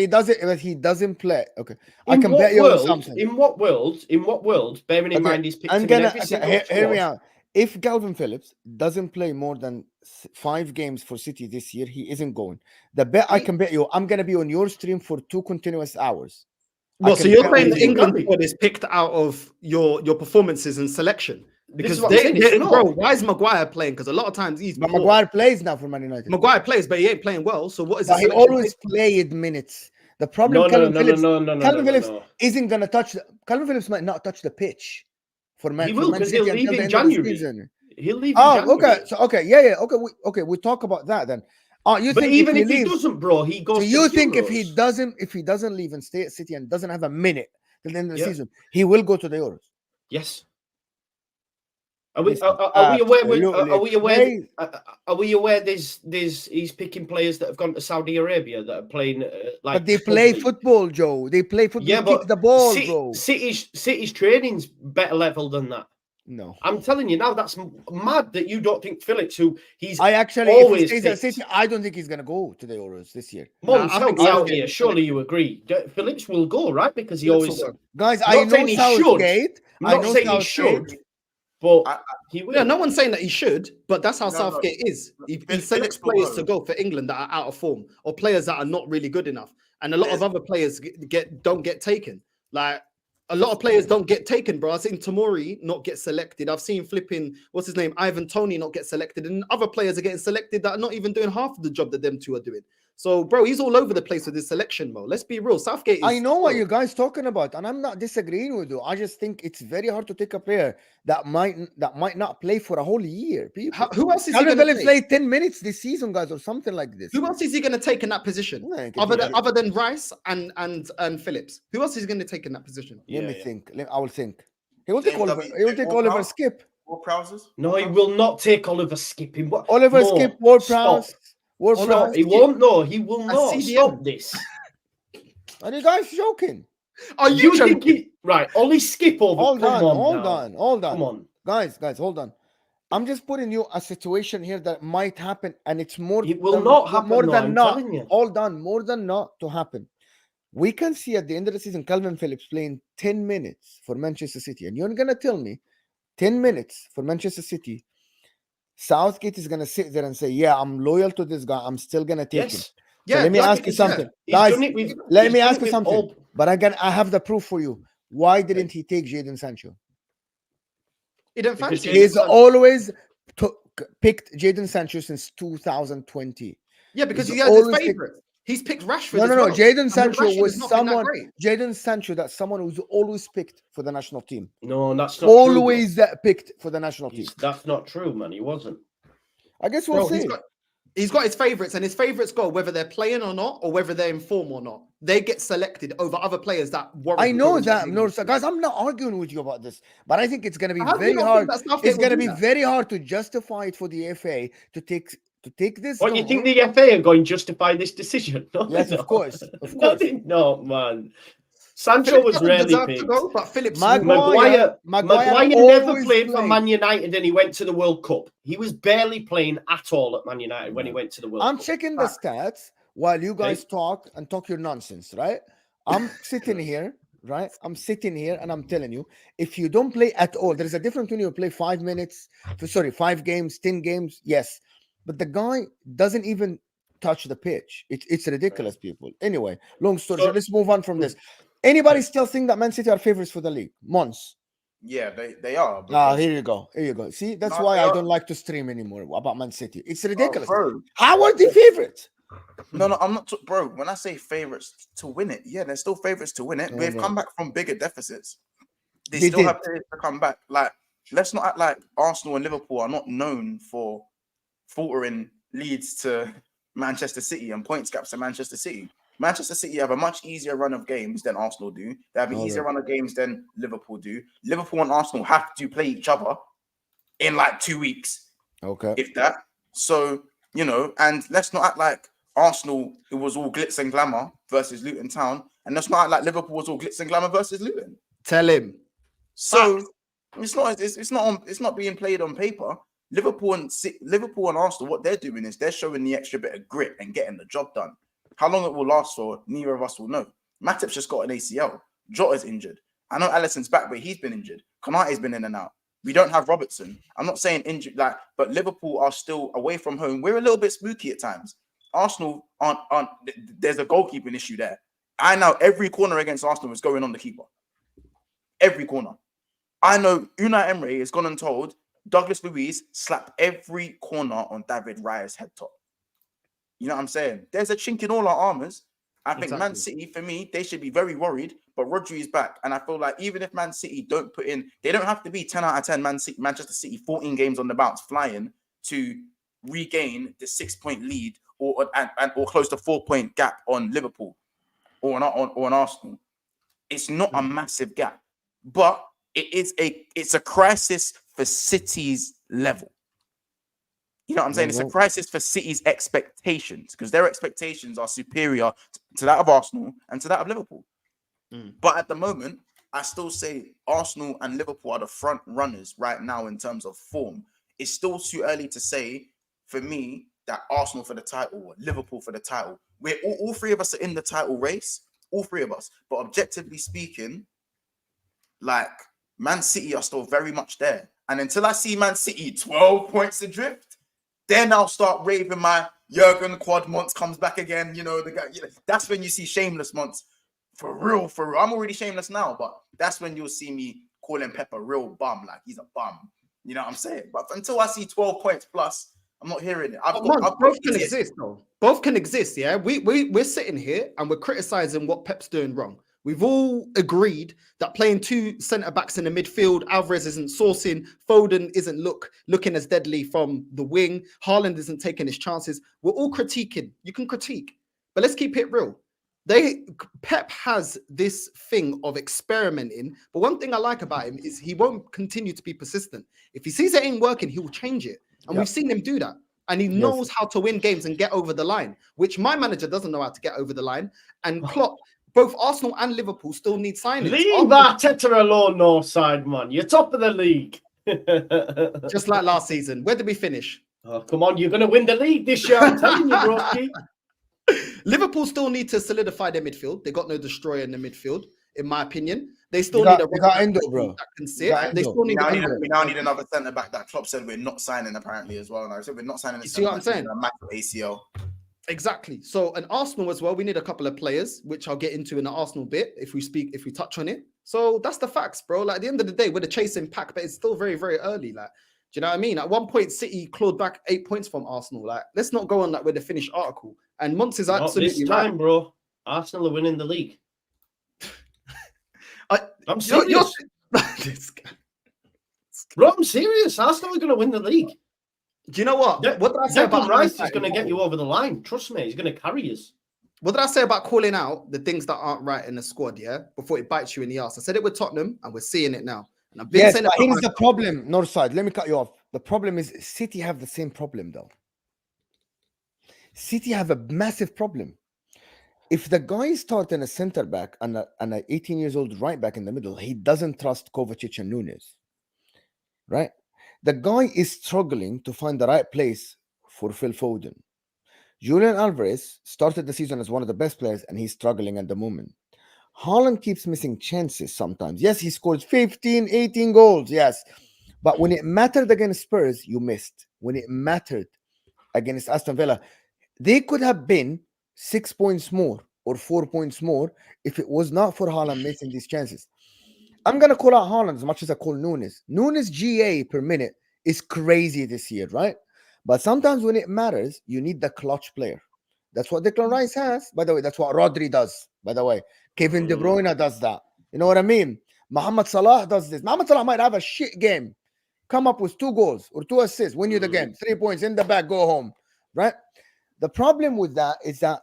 doesn't, if he doesn't play, okay. I can bet you something. In what world? Bearing in mind he's picked every single hear me out. If Calvin Phillips doesn't play more than 5 games for City this year, he isn't going. The bet I can bet you, I'm going to be on your stream for 2 continuous hours. Well, so you're saying the England squad is picked out of your performances and selection? Because bro, why is Maguire playing? Because a lot of times but Maguire plays now for Man United. Maguire plays, but he ain't playing well. So what is he always played minutes. The problem, Calvin Phillips isn't gonna touch. Calvin Phillips might not touch the pitch for Man. He will, because he'll leave in January. He'll leave. Okay. So okay. We talk about that then. You but think even if he doesn't, bro, he goes. So you think if he doesn't leave and stay at City and doesn't have a minute till the end of the season, he will go to the Euros? Yes. Are we This is are we aware? absolutely Are we aware? crazy. Are we aware? There's he's picking players that have gone to Saudi Arabia that are playing like But they play Ugly. football, Joe. They play football. Yeah, They kick but the ball, bro. City's training's better level than that. No. I'm telling you now, that's mad that you don't think Phillips, who he's I actually, if he always stays at picked. City, I don't think he's gonna go to the Euros this year. Mons, I help think me out Southgate here. is Surely you agree. Phillips will go, right? Because he Phillips always. will go. Guys, I'm I not know saying he should. Southgate. I'm I not know saying he Southgate. should, but I- he will. Yeah, no one's saying that he should, but that's how No, Southgate is. He Phillips selects will players go. to go for England that are out of form or players that are not really good enough. And a lot of There's- other players don't get taken. Like a lot of players don't get taken, bro. I've seen Tomori not get selected. I've seen flipping, what's his name, Ivan Toney not get selected. And other players are getting selected that are not even doing half of the job that them two are doing. So, bro, he's all over the place with his selection, bro. Let's be real. Southgate is. I know what you guys talking about, and I'm not disagreeing with you. I just think it's very hard to take a player that might not play for a whole year. People, Who else is he Calvin going to Phillips take? played 10 minutes this season, guys, or something like this. Who else is he going to take in that position? Yeah, he can Other take than it. other than Rice and Phillips, who else is he going to take in that position? Let me Yeah. think. I will think. He will take James Oliver. W. He will take Ward Oliver Prowse? Skip. Or Prowses? No, he will not take Oliver Skipping. What? Oliver Mo, Skip. Ward stop. Prowse. Ward Oh, no, Prowse. He won't. No, he will A not. CDM. Stop this. Are you guys joking? Are You you think joking? he right? Ollie Skip over. Hold Come on. on Hold now. on. Hold on. Come on. Guys, hold on. I'm just putting you a situation here that might happen, and it's more. It will than, not happen. More No, than I'm not. telling you. Hold on. More than not to happen. We can see at the end of the season, Calvin Phillips playing 10 minutes for Manchester City, and you're gonna tell me 10 minutes for Manchester City. Southgate is gonna sit there and say, "Yeah, I'm loyal to this guy. I'm still gonna take him." Yes. So Yeah, let me like ask it you is, yeah. something, He's guys. done it with. Let he's me done ask it you with something. all- But I have the proof for you. Why didn't he take Jadon Sancho? He didn't Because fancy Jadon it. He's always picked Jadon Sancho since 2020. Yeah, because he's he has his always picked- favorite. He's picked Rashford. No, as no, no. well. Jadon And with Sancho Rashford, was it's not been that someone. great. Jadon Sancho, that's someone who's always picked for the national team. No, that's not true. Always picked for the national team. That's not true, man. He wasn't. I guess we'll Bro, see. he's got his favorites, and his favorites go whether they're playing or not, or whether they're in form or not. They get selected over other players that warrant. I know going to that, the no, England team. guys. I'm not arguing with you about this, but I think it's going to be How do you very not hard. think that Southgate It's will going to do be that? very hard to justify it for the FA to take this. What, you guy. think the FA are going to justify this decision? No, Yes, no. of course, of No, course. no, man. Sancho Phillips was doesn't rarely deserve to picked. go, but Phillips. Maguire Maguire never always played for played. Man United, and he went to the World Cup. He was barely playing at all at Man United when he went to the World I'm Cup. checking the stats while you guys Okay. talk your nonsense, right? I'm sitting here, right? I'm sitting here and I'm telling you, if you don't play at all, there's a difference when you play 5 minutes, 5 games, 10 games, yes. But the guy doesn't even touch the pitch. It's ridiculous, people. Anyway, long story So- short, let's move on from this. Anybody still think that Man City are favorites for the league? Mons. Yeah, they are. Here you go. Here you go. See, that's No, why they I are. don't like to stream anymore about Man City. It's Oh, ridiculous. bro. How are they favorites? No, I'm not, bro. When I say favorites to win it, yeah, they're still favorites to win it. No, They've no. come back from bigger deficits. They They still did. have players to come back. Like, let's not act like Arsenal and Liverpool are not known for faltering leads to Manchester City and points gaps to Manchester City. Manchester City have a much easier run of games than Arsenal do. They have an easier run of games than Liverpool do. Liverpool and Arsenal have to play each other in like 2 weeks, Okay. if that. So, and let's not act like Arsenal, it was all glitz and glamour versus Luton Town. And let's not act like Liverpool was all glitz and glamour versus Luton. Tell him. So it's not being played on paper. Liverpool and Arsenal, what they're doing is they're showing the extra bit of grit and getting the job done. How long it will last for, neither of us will know. Matip's just got an ACL. Jota's injured. I know Alisson's back, but he's been injured. Konate's been in and out. We don't have Robertson. I'm not saying injured, but Liverpool are still away from home. We're a little bit spooky at times. Arsenal aren't. There's a goalkeeping issue there. I know every corner against Arsenal is going on the keeper. Every corner. I know Unai Emery has gone and told Douglas Luiz slap every corner on David Raya's head top. You know what I'm saying? There's a chink in all our armors. I think Man City, for me, they should be very worried, but Rodri is back. And I feel like even if Man City don't put in, they don't have to be 10 out of 10 Manchester City, 14 games on the bounce flying to regain the 6-point lead or close to 4-point gap on Liverpool or on Arsenal. It's not a massive gap, but it's a crisis for City's level. You know what I'm saying? It's a No. crisis for City's expectations because their expectations are superior to that of Arsenal and to that of Liverpool. But at the moment, I still say Arsenal and Liverpool are the front runners right now in terms of form. It's still too early to say for me that Arsenal for the title or Liverpool for the title. We're all three of us are in the title race, all three of us. But objectively speaking, like Man City are still very much there. And until I see Man City 12 points adrift, then I'll start raving my Jurgen Quad Monts comes back again. You know, the guy. You know, that's when you see shameless Monts. For real, for real. I'm already shameless now, but that's when you'll see me calling Pep a real bum, like he's a bum. You know what I'm saying? But until I see 12 points plus, I'm not hearing it. Both can exist, though. Both can exist, yeah? We're sitting here and we're criticizing what Pep's doing wrong. We've all agreed that playing two centre-backs in the midfield, Alvarez isn't sourcing, Foden isn't looking as deadly from the wing, Haaland isn't taking his chances. We're all critiquing. You can critique, but let's keep it real. Pep has this thing of experimenting, but one thing I like about him is he won't continue to be persistent. If he sees it ain't working, he will change it. And we've seen him do that. And he knows how to win games and get over the line, which my manager doesn't know how to get over the line. And Klopp, both Arsenal and Liverpool still need signings. Leave Arteta alone, Northside, man. You're top of the league. Just like last season. Where did we finish? Oh, come on, you're going to win the league this year. I'm telling you, Broski. Liverpool still need to solidify their midfield. They got no destroyer in the midfield, in my opinion. They still need a Endo, bro. that can sit. They still need we now need another centre back that Klopp said we're not signing apparently as well. And I said we're not signing. You see what I'm saying? A massive ACL. Exactly. So, an Arsenal as well. We need a couple of players, which I'll get into in the Arsenal bit if we touch on it. So that's the facts, bro. Like at the end of the day, we're the chasing pack, but it's still very, very early. Like, do you know what I mean? At one point, City clawed back 8 points from Arsenal. Like, let's not go on like we're the finished article. And Monts is absolutely this time, right, bro. Arsenal are winning the league. I'm serious. Bro, I'm serious. Arsenal are going to win the league. Do you know what? What did I say about Rice is going to get you over the line. Trust me, he's going to carry us. What did I say about calling out the things that aren't right in the squad, yeah? Before it bites you in the ass. I said it with Tottenham, and we're seeing it now. And I've been saying but here's the problem, Northside. Let me cut you off. The problem is City have the same problem, though. City have a massive problem. If the guy is starting a centre back and an 18 years old right back in the middle, he doesn't trust Kovacic and Nunes, right? The guy is struggling to find the right place for Phil Foden. Julian Alvarez started the season as one of the best players, and he's struggling at the moment. Haaland keeps missing chances sometimes. Yes, he scores 15, 18 goals, yes. But when it mattered against Spurs, you missed. When it mattered against Aston Villa, they could have been 6 points more or 4 points more if it was not for Haaland missing these chances. I'm going to call out Haaland as much as I call Nunes. Nunes' GA per minute is crazy this year, right? But sometimes when it matters, you need the clutch player. That's what Declan Rice has. By the way, that's what Rodri does. By the way, Kevin De Bruyne does that. You know what I mean? Mohamed Salah does this. Mohamed Salah might have a shit game. Come up with 2 goals or 2 assists, win you the game. 3 points in the back, go home, right? The problem with that is that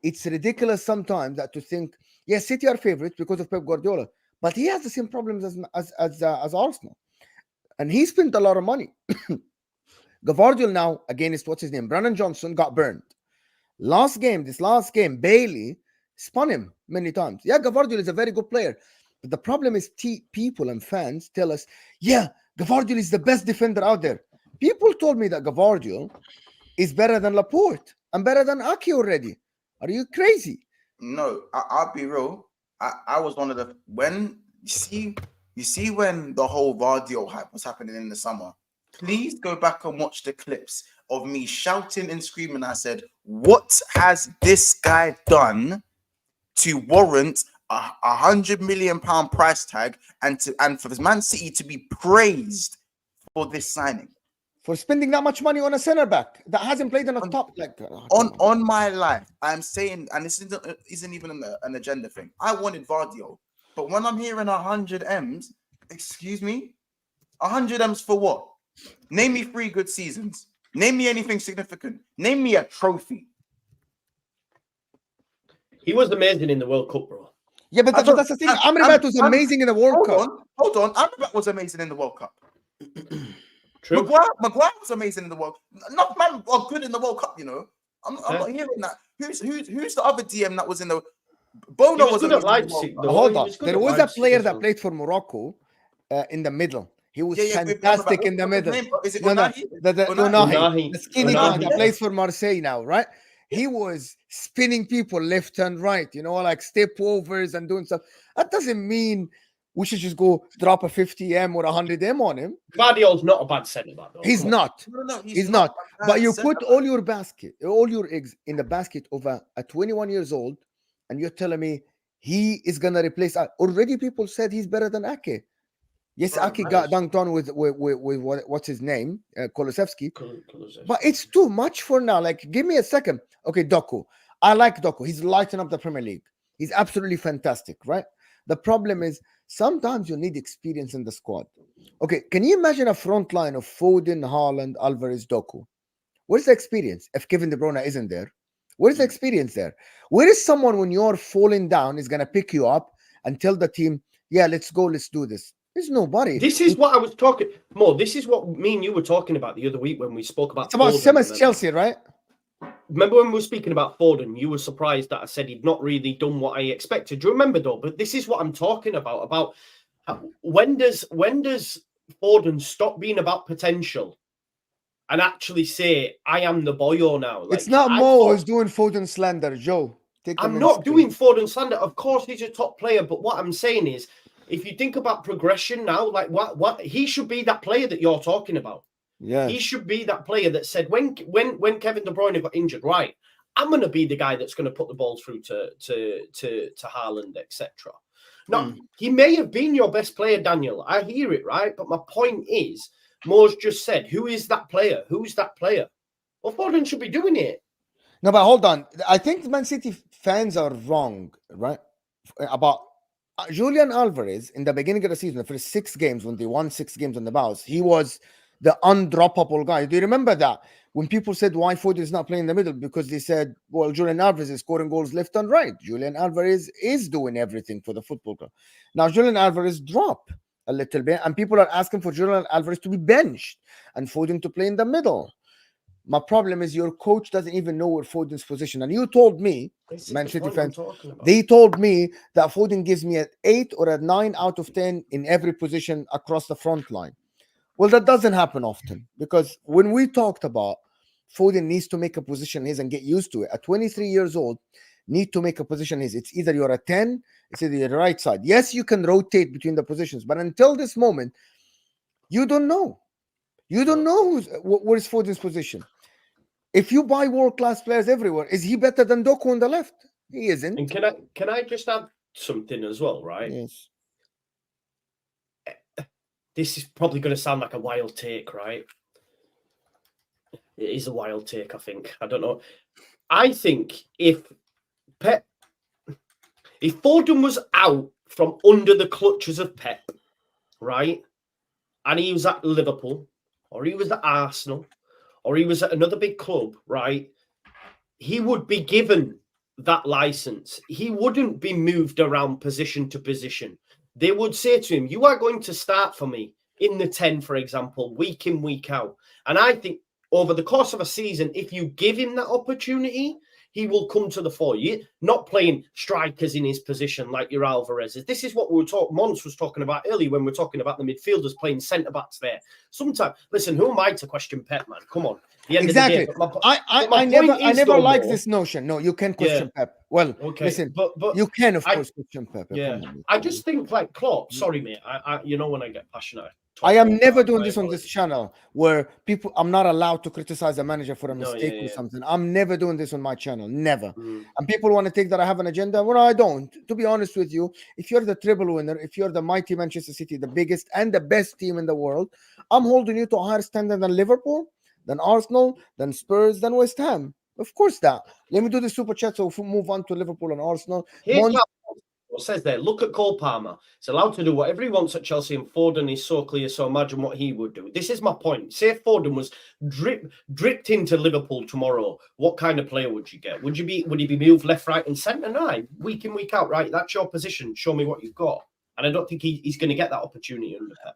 it's ridiculous sometimes that to think, yes, City are favorites because of Pep Gvardiol, but he has the same problems as Arsenal, and he spent a lot of money. Gvardiol now against what's his name, Brennan Johnson, got burned. This last game, Bailey spun him many times. Yeah, Gvardiol is a very good player, but the problem is people and fans tell us, yeah, Gvardiol is the best defender out there. People told me that Gvardiol is better than Laporte and better than Aki already. Are you crazy? No, I'll be real. I was one of the when you see when the whole Gvardiol hype was happening in the summer. Please go back and watch the clips of me shouting and screaming. I said, "What has this guy done to warrant £100 million price tag and for Man City to be praised for this signing?" For spending that much money on a center back that hasn't played on a top, like on my life, I'm saying, and this isn't even an agenda thing. I wanted Gvardiol, but when I'm hearing 100 M's, excuse me, 100 M's for what? Name me 3 good seasons. Name me anything significant. Name me a trophy. He was amazing in the World Cup, bro. Yeah, but that's the thing. Amrabat was amazing in the World Cup. Hold on. Amrabat was amazing in the World Cup. True. Maguire was amazing in the World. Not man are good in the World Cup. You know, I'm not hearing that. Who's the other DM that was in the? Bono He was good at amazing in the World Leipzig, Cup. though. Hold He on. was good There at was a Leipzig player as that well. played for Morocco in the middle. He was Yeah, we've done fantastic about- in the what's his middle. name? Is it No, Unahi? the Unahi. Unahi, the skinny Unahi, guy that yeah. plays for Marseille now, right? He was spinning people left and right, like step overs and doing stuff. That doesn't mean we should just go drop a 50M or 100M on him. Gvardiol's not a bad centre back, though. He's Come on. not. No, He's not. But you put all all your eggs in the basket of a 21 years old, and you're telling me he is gonna replace. Already, people said he's better than Ake. Yes, Bro, Ake got dunked on with what's his name, Kulusevski. But it's too much for now. Like, give me a second. Okay, Doku. I like Doku. He's lighting up the Premier League. He's absolutely fantastic, right? The problem is sometimes you need experience in the squad. Okay, can you imagine a front line of Foden, Haaland, Alvarez, Doku? Where's the experience if Kevin De Bruyne isn't there? Where's the experience there? Where is someone when you're falling down is going to pick you up and tell the team, yeah, let's go, let's do this? There's nobody. This is what I was talking. Mo, this is what me and you were talking about the other week when we spoke about. It's about Foden, same as remember? Chelsea, right? Remember when we were speaking about Foden? You were surprised that I said he'd not really done what I expected. Do you remember though? But this is what I'm talking about. About when does Foden stop being about potential and actually say, "I am the boyo now"? Like, It's not Mo who's doing Foden slander, Joe. I'm not doing Foden slander. Of course, he's a top player, but what I'm saying is, if you think about progression now, like what he should be that player that you're talking about. Yeah, He should be that player that said when Kevin De Bruyne got injured, right, I'm going to be the guy that's going to put the ball through to Haaland, etc. Now, he may have been your best player, Daniel. I hear it, right? But my point is, Mo's just said, who is that player? Who's that player? Well, Foden should be doing it. no, but hold on. I think Man City fans are wrong, right? About Julian Alvarez in the beginning of the season, the first 6 games, when they won 6 games on the bounce, he was the undroppable guy. Do you remember that? When people said why Foden is not playing in the middle, because they said, well, Julian Alvarez is scoring goals left and right. Julian Alvarez is doing everything for the football club. Now, Julian Alvarez dropped a little bit, and people are asking for Julian Alvarez to be benched and Foden to play in the middle. My problem is your coach doesn't even know where Foden's position. And you told me, Man City fans, they told me that Foden gives me an 8 or a 9 out of 10 in every position across the front line. Well, that doesn't happen often, because when we talked about Foden needs to make a position his and get used to it. At 23 years old, need to make a position his. It's either you're a 10, it's either you're the right side. Yes, you can rotate between the positions, but until this moment, you don't know. You don't know where's Foden's position. If you buy world-class players everywhere, is he better than Doku on the left? He isn't. And can I just add something as well, right? Yes. This is probably going to sound like a wild take, right? It is a wild take, I think. I don't know. I think if Foden was out from under the clutches of Pep, right, and he was at Liverpool, or he was at Arsenal, or he was at another big club, right, he would be given that license. He wouldn't be moved around position to position. They would say to him, you are going to start for me in the 10, for example, week in, week out. And I think over the course of a season, if you give him that opportunity, he will come to the fore. You're not playing strikers in his position like your Alvarez. This is what we were talking. Mons was talking about earlier when we're talking about the midfielders playing centre backs there. Sometimes, listen, who am I to question Pep, man? Come on. Exactly. I never liked this notion. No, you can question Pep. Well, okay. Listen, but you can of course question Pep. Yeah, I just think like Klopp. Sorry, mate. I you know when I get passionate. I am never doing this on this channel where I'm not allowed to criticize a manager for a mistake or something. I'm never doing this on my channel, never. And people want to take that I have an agenda. Well, I don't. To be honest with you, if you're the treble winner, if you're the mighty Manchester City, the biggest and the best team in the world, I'm holding you to a higher standard than Liverpool, than Arsenal, than Spurs, than West Ham. Of course that. Let me do the super chat so we move on to Liverpool and Arsenal. What says there, look at Cole Palmer. He's allowed to do whatever he wants at Chelsea, and Foden is so clear, so imagine what he would do. This is my point. Say if Foden was dripped into Liverpool tomorrow, what kind of player would you get? Would he be moved left, right, and centre? No, week in, week out, right? That's your position. Show me what you've got. And I don't think he's going to get that opportunity under Pep.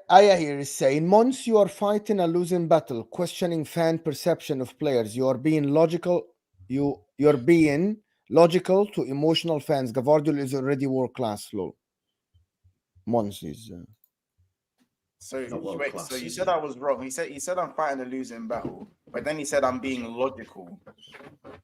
Aya here is saying, once you are fighting a losing battle, questioning fan perception of players, you are being logical. You're being logical to emotional fans. Gvardiol is already world class. Lol. Mons is. So Not world wait, class, so you is said he? I was wrong. He said I'm fighting a losing battle, but then he said I'm being logical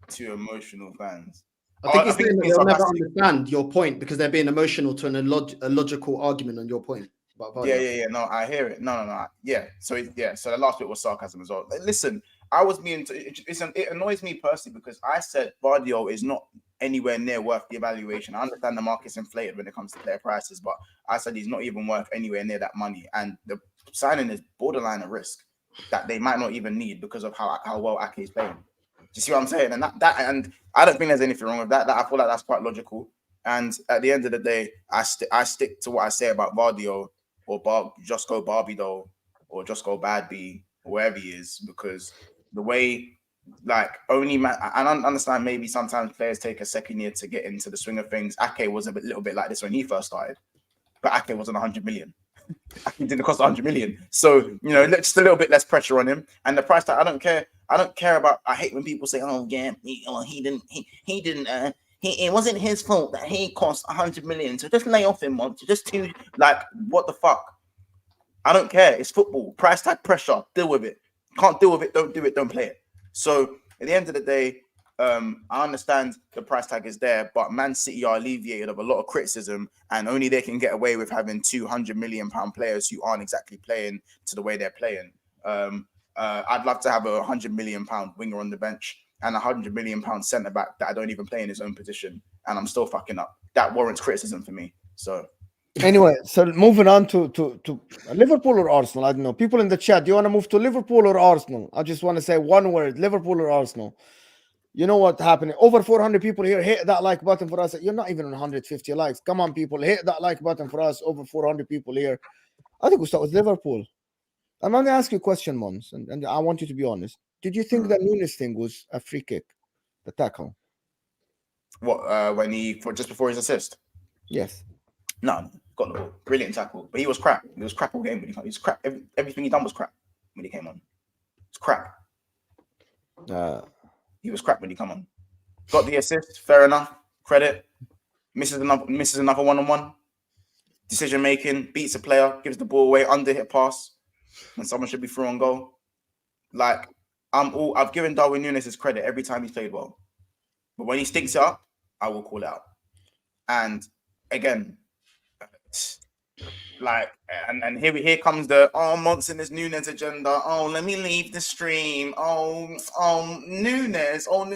to emotional fans. I think I he's think saying it's that being they'll never sarcastic. understand your point because they're being emotional to a logical argument on your point. About Yeah, Vardy. No, I hear it. No. Yeah. So So the last bit was sarcasm as well. Listen, I was being. It annoys me personally because I said Gvardiol is not anywhere near worth the evaluation. I understand the market's inflated when it comes to player prices, but I said he's not even worth anywhere near that money, and the signing is borderline a risk that they might not even need because of how well Ake is playing. Do you see what I'm saying? And and I don't think there's anything wrong with that. I feel like that's quite logical. And at the end of the day, I stick to what I say about Gvardiol or just go Barbie though, or just go Bad B, or wherever he is, because the way, like, only man, I don't understand. Maybe sometimes players take a second year to get into the swing of things. Ake was little bit like this when he first started, but Ake wasn't 100 million. Ake didn't cost 100 million, so just a little bit less pressure on him. And the price tag, I don't care. I don't care about. I hate when people say, "Oh yeah, he didn't. It wasn't his fault that he cost 100 million. So just lay off him once. Just too like what the fuck." I don't care. It's football. Price tag pressure. Deal with it. Can't deal with it. Don't do it. Don't play it. So at the end of the day, I understand the price tag is there, but Man City are alleviated of a lot of criticism, and only they can get away with having £200 million players who aren't exactly playing to the way they're playing. I'd love to have a £100 million winger on the bench and a £100 million centre back that I don't even play in his own position, and I'm still fucking up. That warrants criticism for me. So. Anyway, so moving on to Liverpool or Arsenal. I don't know. People in the chat, do you want to move to Liverpool or Arsenal? I just want to say one word: Liverpool or Arsenal. You know what happening? Over 400 people here. Hit that like button for us. You're not even on 150 likes. Come on, people. Hit that like button for us. Over 400 people here. I think we'll start with Liverpool. I'm going to ask you a question, Mons, and I want you to be honest. Did you think that Nunes thing was a free kick? The tackle? What, when just before his assist? Yes. No, got the ball. Brilliant tackle. But he was crap. He was crap all game. He was crap. Everything he done was crap when he came on. It's crap. He was crap when he come on. Got the assist. Fair enough. Credit. Misses another one-on-one. Decision making. Beats a player. Gives the ball away. Under hit pass. When someone should be through on goal. Like, I've given Darwin Núñez his credit every time he's played well. But when he stinks it up, I will call it out. And again, like, and here comes the Monts in this Núñez agenda. Oh, let me leave the stream. Núñez.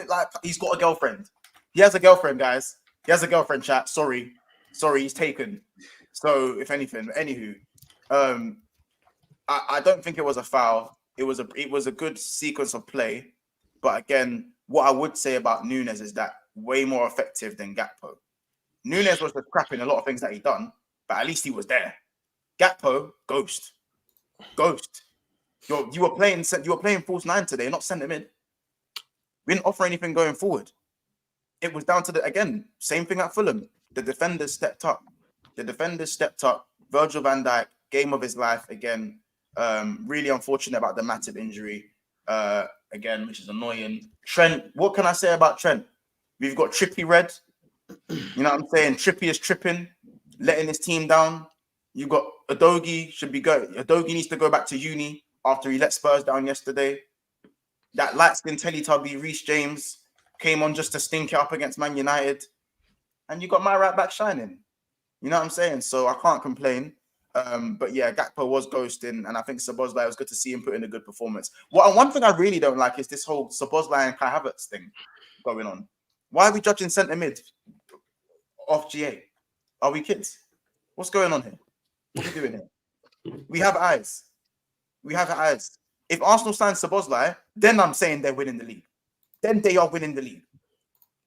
Like, he's got a girlfriend. He has a girlfriend, guys. He has a girlfriend. Chat. Sorry, he's taken. So if anything, anywho, I don't think it was a foul. It was a good sequence of play. But again, what I would say about Núñez is that way more effective than Gakpo. Núñez was just crap in a lot of things that he done, but at least he was there. Gakpo, ghost. You were playing false nine today, not centre mid. We didn't offer anything going forward. It was down to again, same thing at Fulham. The defenders stepped up. Virgil van Dijk, game of his life again. Really unfortunate about the Matip injury. Again, which is annoying. Trent, what can I say about Trent? We've got Trippy red. You know what I'm saying? Trippy is tripping, letting his team down. You got Udogie Udogie needs to go back to uni after he let Spurs down yesterday. That light-skinned Teletubby, Reece James, came on just to stink it up against Man United. And you got my right back shining. You know what I'm saying? So I can't complain. But yeah, Gakpo was ghosting, and I think Szoboszlai, was good to see him put in a good performance. One thing I really don't like is this whole Szoboszlai and Kai Havertz thing going on. Why are we judging centre mid off GA? Are we kids? What's going on here? What are we doing here? We have eyes. If Arsenal signs Szoboszlai, then I'm saying they're winning the league. Then they are winning the league.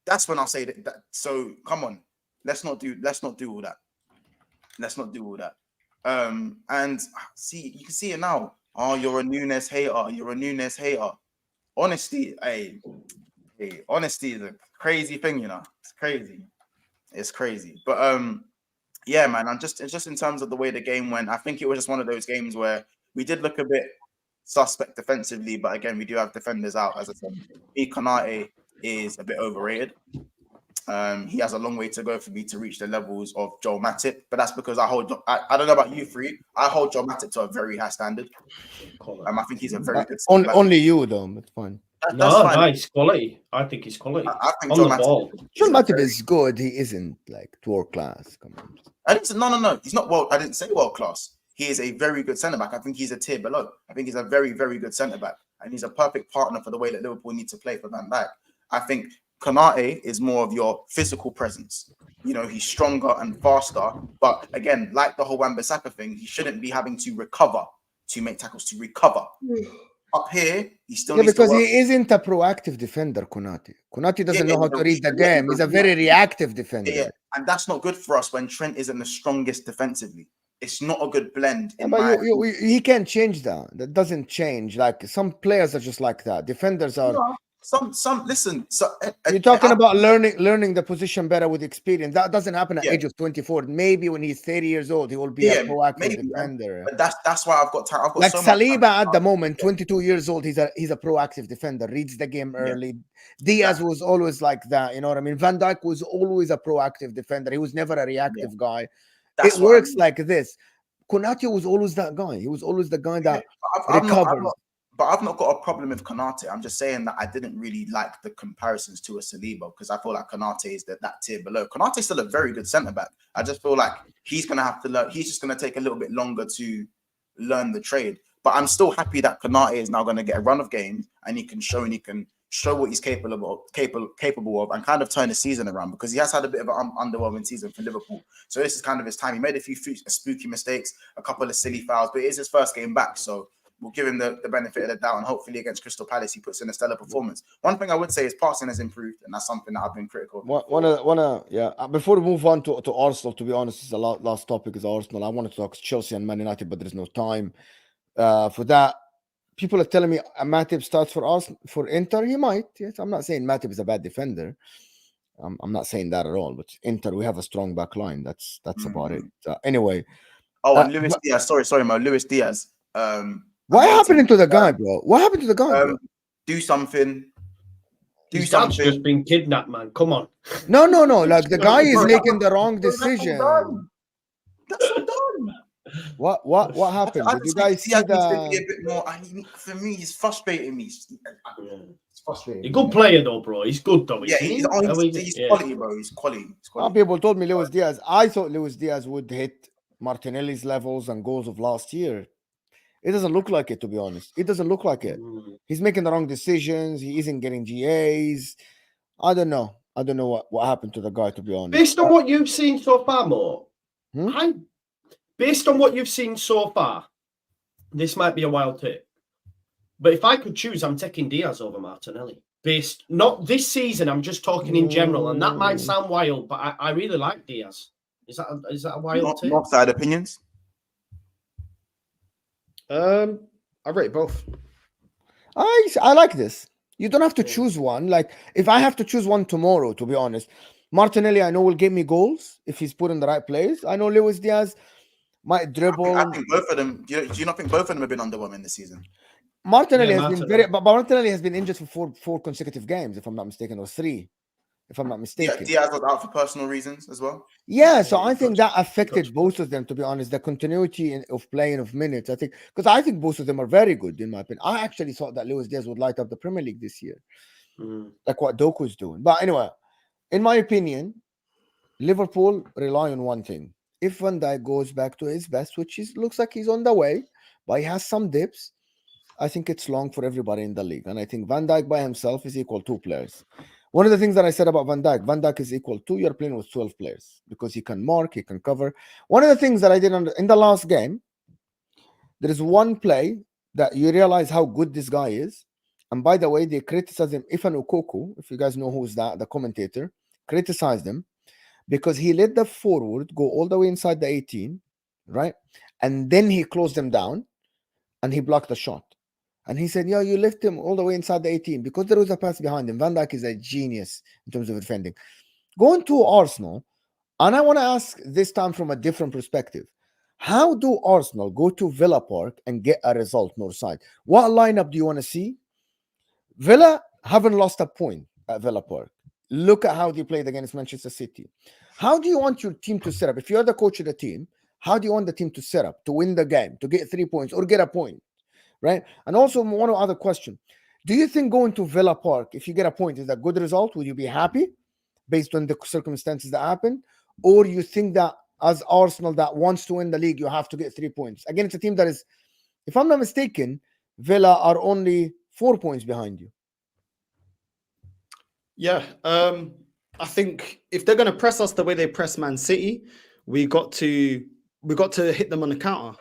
That's when I'll say that. So come on, let's not do all that. And see, you can see it now. Oh, you're a Núñez hater. Honesty, honesty is a crazy thing, you know. It's crazy. But Yeah, man. It's just in terms of the way the game went. I think it was just one of those games where we did look a bit suspect defensively, but again, we do have defenders out. As I said, Konate is a bit overrated. He has a long way to go for me to reach the levels of Joel Matip, but that's because I don't know about you three. I hold Joel Matip to a very high standard. I think he's a very good. Only you though, it's fine. That's fine. He's quality. I think he's quality. I think on Joel the ball. Joel Matip is good. He isn't like world class. Come on. I didn't say no. He's not I didn't say world class. He is a very good centre back. I think he's a tier below. I think he's a very, very good centre back, and he's a perfect partner for the way that Liverpool need to play for Van Dijk. I think Konate is more of your physical presence. You know, he's stronger and faster, but again, like the whole Wan-Bissaka thing, he shouldn't be having to recover to make tackles to recover. Up here, he still needs because to work. he isn't a proactive defender. Konate doesn't know how to read the game. He's a very reactive defender. Yeah, and that's not good for us when Trent isn't the strongest defensively. It's not a good blend. But he can't change that. That doesn't change. Like some players are just like that. Defenders are. No, listen. You're talking about learning the position better with experience. That doesn't happen at age of 24. Maybe when he's 30 years old, he will be a proactive defender. But that's why I've got time. I've got like so Saliba at the moment, 22 years old. He's a proactive defender. Reads the game early. Diaz was always like that. You know what I mean? Van Dijk was always a proactive defender. He was never a reactive guy. It works like this. Konate was always that guy. He was always the guy that recovers. But I've not got a problem with Konate. I'm just saying that I didn't really like the comparisons to a Saliba because I feel like Konate is that tier below. Konate's still a very good centre back. I just feel like he's going to have to learn. He's just going to take a little bit longer to learn the trade. But I'm still happy that Konate is now going to get a run of games and he can show what he's capable of and kind of turn the season around because he has had a bit of an underwhelming season for Liverpool. So this is kind of his time. He made a few spooky mistakes, a couple of silly fouls, but it is his first game back. So we'll give him the benefit of the doubt, and hopefully against Crystal Palace, he puts in a stellar performance. One thing I would say is passing has improved, and that's something that I've been critical of. Before we move on to Arsenal, to be honest, this is the last topic is Arsenal. I wanted to talk Chelsea and Man United, but there's no time for that. People are telling me Matip starts for Inter. He might. Yes, I'm not saying Matip is a bad defender. I'm not saying that at all. But Inter, we have a strong back line. That's about it. Anyway. Oh, and Luis Diaz. Sorry, Mo. Luis Diaz. What happened to the guy, bro? What happened to the guy? Bro? Do something. His dad's just been kidnapped, man. Come on. No. Like the guy is making the wrong decision. That's so dumb. What happened? Did you guys see that? A bit more. For me, he's frustrating me. It's frustrating. He's a good player, though, bro. He's good, though. He's quality, bro. He's quality. Some people told me Luis Diaz. I thought Luis Diaz would hit Martinelli's levels and goals of last year. It doesn't look like it, to be honest. It doesn't look like it. He's making the wrong decisions. He isn't getting GAs. I don't know what happened to the guy, to be honest. Based on what you've seen so far, Mo, based on what you've seen so far, this might be a wild take. But if I could choose, I'm taking Diaz over Martinelli. Not this season, I'm just talking in general. And that might sound wild, but I really like Diaz. Is that a wild take? Offside opinions? I rate both. I like this. You don't have to choose one. Like if I have to choose one tomorrow, to be honest, Martinelli I know will give me goals if he's put in the right place. I know Luis Diaz might dribble. I think both of them. Do you not think both of them have been underwhelming this season? Martinelli but Martinelli has been injured for four consecutive games, if I'm not mistaken, or 3. If I'm not mistaken. Yeah, Diaz was out for personal reasons as well. Yeah, so I think that affected both of them, to be honest. The continuity of playing of minutes, I think, because I think both of them are very good, in my opinion. I actually thought that Luis Diaz would light up the Premier League this year, like what Doku's doing. But anyway, in my opinion, Liverpool rely on one thing. If Van Dijk goes back to his best, which looks like he's on the way, but he has some dips, I think it's long for everybody in the league. And I think Van Dijk by himself is equal to 2 players. One of the things that I said about Van Dijk is equal to you're playing with 12 players because he can mark, he can cover. One of the things that I did in the last game, there is one play that you realize how good this guy is. And by the way, they criticized him. Ifan Okoku, if you guys know who's that, the commentator, criticized him because he let the forward go all the way inside the 18, right? And then he closed them down and he blocked the shot. And he said, you left him all the way inside the 18 because there was a pass behind him. Van Dijk is a genius in terms of defending. Going to Arsenal, And I want to ask this time from a different perspective. How do Arsenal go to Villa Park and get a result, Northside? What lineup do you want to see? Villa haven't lost a point at Villa Park. Look at how they played against Manchester City. How do you want your team to set up? If you're the coach of the team, how do you want the team to set up to win the game, to get 3 points or get a point, right? And also one other question. Do you think going to Villa Park, if you get a point, is a good result? Would you be happy based on the circumstances that happen? Or you think that as Arsenal that wants to win the league, you have to get 3 points? Again, it's a team that is, if I'm not mistaken, Villa are only 4 points behind you. Yeah, I think if they're going to press us the way they press Man City, we got to hit them on the counter.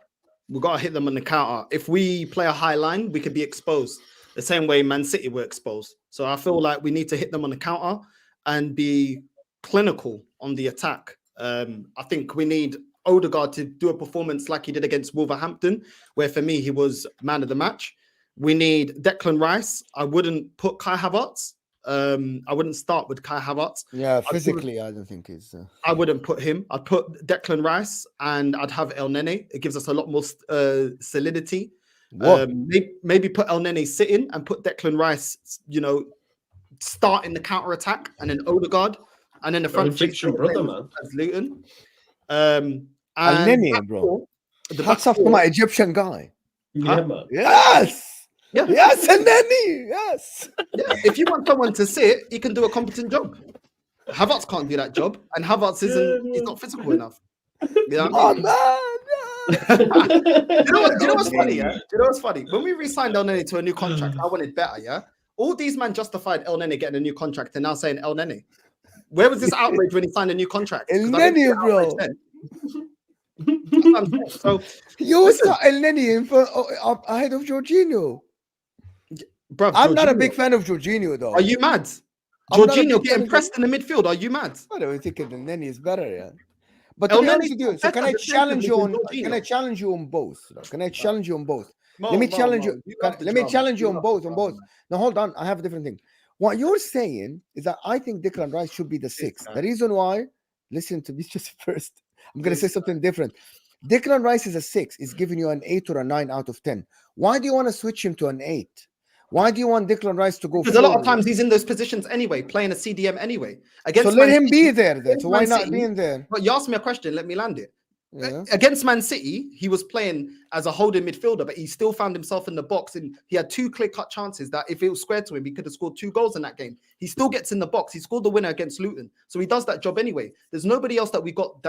We got to hit them on the counter. If we play a high line, we could be exposed the same way Man City were exposed. So I feel like we need to hit them on the counter and be clinical on the attack. I think we need Odegaard to do a performance like he did against Wolverhampton, where for me he was man of the match. We need Declan Rice. I wouldn't put Kai Havertz. I wouldn't start with Kai Havertz. Yeah, physically, I don't think it's. I wouldn't put him. I'd put Declan Rice and I'd have El Nene. It gives us a lot more solidity. Maybe put El Nene sitting and put Declan Rice, start in the counter attack, and then Odegaard, and then the front Egyptian brother, man. as Luton. El Nene, bro. Hats off to my Egyptian guy. Yeah, man. Yes. Yeah. Yes, El Nene. Yes. Yeah. If you want someone to sit, he can do a competent job. Havertz can't do that job, and Havertz he's not physical enough. You know what I mean? Do you know what's funny? Yeah, do you know what's funny? When we re-signed El Nene to a new contract, I wanted better. Yeah, all these men justified El Nene getting a new contract, and now saying El Nene. Where was this outrage when he signed a new contract? El Nene, bro. So you got El Nene ahead of Jorginho. Bro, I'm not a big fan of Jorginho, though. Are you mad? Jorginho getting pressed in the midfield. Are you mad? I don't think El Nene is better, yeah. But to be honest with you, so can I challenge you on? Can I challenge you on both? Can I challenge you on both? Let me challenge you. Let me challenge you on both. Now hold on. I have a different thing. What you're saying is that I think Declan Rice should be the 6th. The reason why, listen to me just first. I'm going to say something different. Declan Rice is a 6. Is giving you an 8 or a 9 out of 10. Why do you want to switch him to an 8? Why do you want Declan Rice to go? Because a lot of times he's in those positions anyway, playing a CDM anyway. So let him be there then. So why not be in there? But you asked me a question, let me land it. Yeah. Against Man City, he was playing as a holding midfielder, but he still found himself in the box, and he had 2 clear-cut chances that if it was squared to him, he could have scored 2 goals in that game. He still gets in the box. He scored the winner against Luton, so he does that job anyway. There's nobody else that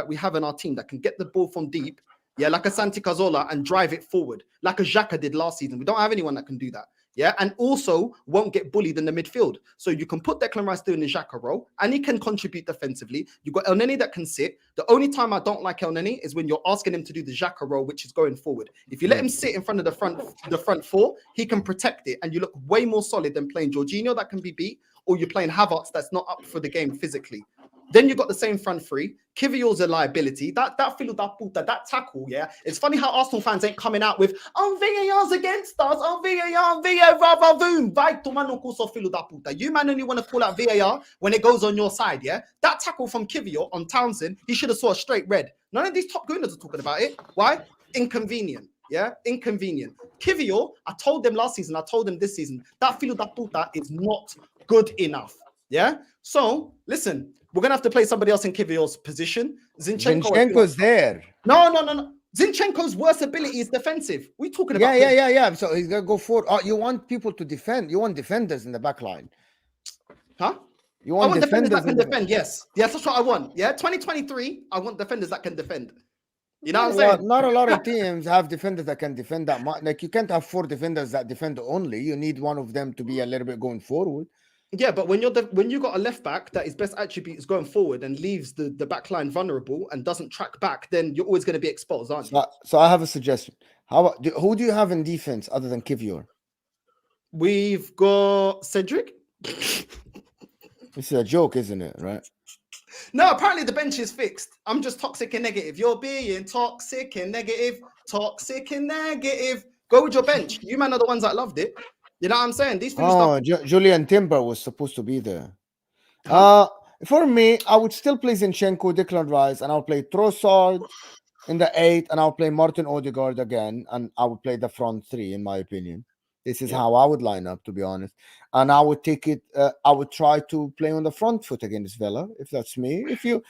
we have in our team that can get the ball from deep, like a Santi Cazorla, and drive it forward, like a Xhaka did last season. We don't have anyone that can do that. Yeah, and also won't get bullied in the midfield. So you can put Declan Rice doing the Xhaka role, and he can contribute defensively. You've got El Nene that can sit. The only time I don't like El Nene is when you're asking him to do the Xhaka role, which is going forward. If you let him sit in front of the front 4, he can protect it, and you look way more solid than playing Jorginho that can be beat, or you're playing Havertz that's not up for the game physically. Then you got the same front 3. Gvardiol's a liability. That tackle, yeah. It's funny how Arsenal fans ain't coming out with, VAR's against us. VAR. You man only want to call out VAR when it goes on your side, yeah. That tackle from Gvardiol on Townsend, he should have saw a straight red. None of these top gooners are talking about it. Why? Inconvenient. Yeah, inconvenient. Gvardiol, I told them last season, I told them this season, that filo da puta is not good enough. Yeah. So listen, we're gonna have to play somebody else in Gvardiol's position. Zinchenko's there. No. Zinchenko's worst ability is defensive. We're talking about. Yeah. So he's gonna go forward. You want people to defend. You want defenders in the back line. Huh? You want defenders that can defend. Yes, that's what I want. Yeah, 2023. I want defenders that can defend. You know what I'm saying? Not a lot of teams have defenders that can defend that much. Like you can't have 4 defenders that defend only. You need one of them to be a little bit going forward. Yeah, but when you got a left back that his best attribute is going forward and leaves the back line vulnerable and doesn't track back, then you're always going to be exposed, aren't you? So I have a suggestion. Who do you have in defense other than Gvardiol? We've got Cedric. This is a joke, isn't it? Right? No, apparently the bench is fixed. I'm just toxic and negative. You're being toxic and negative. Toxic and negative. Go with your bench. You man are the ones that loved it. You know what I'm saying? These Julian Timber was supposed to be there. For me, I would still play Zinchenko, Declan Rice, and I'll play Trossard in the 8, and I'll play Martin Odegaard again, and I would play the front 3, in my opinion. This is how I would line up, to be honest. And I would take it, I would try to play on the front foot against Villa, if that's me. If you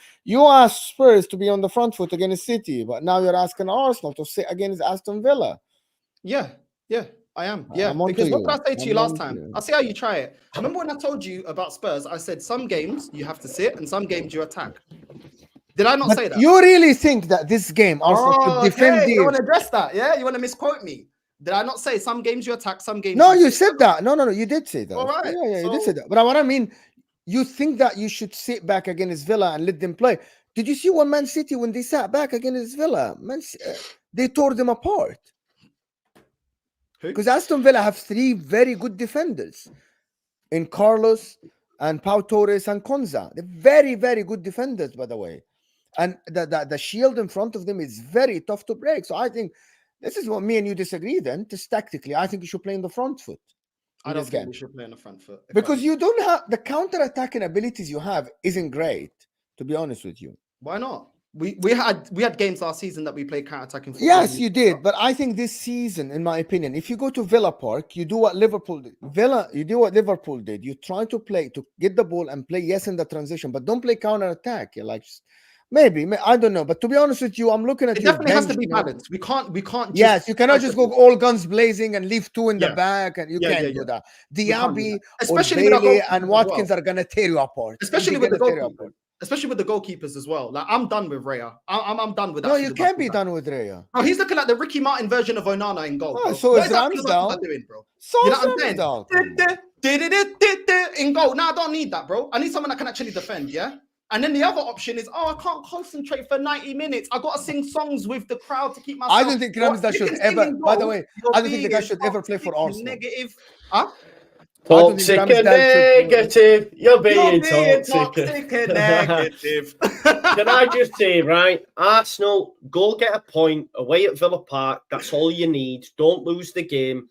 ask Spurs to be on the front foot against City, but now you're asking Arsenal to sit against Aston Villa. Yeah, I am. Yeah, I'm on because to what you. did I say to you I'm last on to time? you. I'll see how you try it. Remember when I told you about Spurs? I said some games you have to sit and some games you attack. Did I not But say that? you really think that this game Arsenal could defend okay. You deep? want to address that? Yeah, you want to misquote me? Did I not say some games you attack, some games? No, you said that. No, you did say that. All right. Yeah, you did say that. But what I mean, you think that you should sit back against Villa and let them play. Did you see when Man City, when they sat back against Villa, they tore them apart? Who? Because Aston Villa have 3 very good defenders in Carlos and Pau Torres and Konza. They're very, very good defenders, by the way. And the shield in front of them is very tough to break. So I think this is what me and you disagree then. Just tactically, I think you should play in the front foot. I don't think we should play on the front foot. Because you don't have the counter-attacking abilities you have isn't great, to be honest with you. Why not? We had games last season that we played counter-attacking football. Yes, you did. But I think this season, in my opinion, if you go to Villa Park, you do what Liverpool did. You do what Liverpool did. You try to play, to get the ball and play, yes, in the transition, but don't play counter-attack. You're like, maybe, I don't know. But to be honest with you, I'm looking at it your definitely has to bench be now. balanced. We can't Yes, you cannot just go all guns blazing and leave 2 in the Yeah. back, and you can't do that. Diaby, especially or with Bailey our and goalkeepers as Watkins well. are gonna tear you apart. Especially with the goalkeepers. Especially with the goalkeepers as well. Like, I'm done with Raya. I'm done with that. No, you can't be done with Raya. Oh, he's looking like the Ricky Martin version of Onana in goal. Oh, bro. so What is is that Ramsdale. doing, bro? So You is know what I'm Ramsdale. saying? In goal. No, I don't need that, bro. I need someone that can actually defend, yeah? And then the other option is, I can't concentrate for 90 minutes. I got to sing songs with the crowd to keep myself. I don't think Ramsdale should ever, by the way, I don't think the guy should ever play for Arsenal. Negative. Huh? Toxic and negative. You're being toxic and negative. Can I just say, right? Arsenal, go get a point away at Villa Park. That's all you need. Don't lose the game.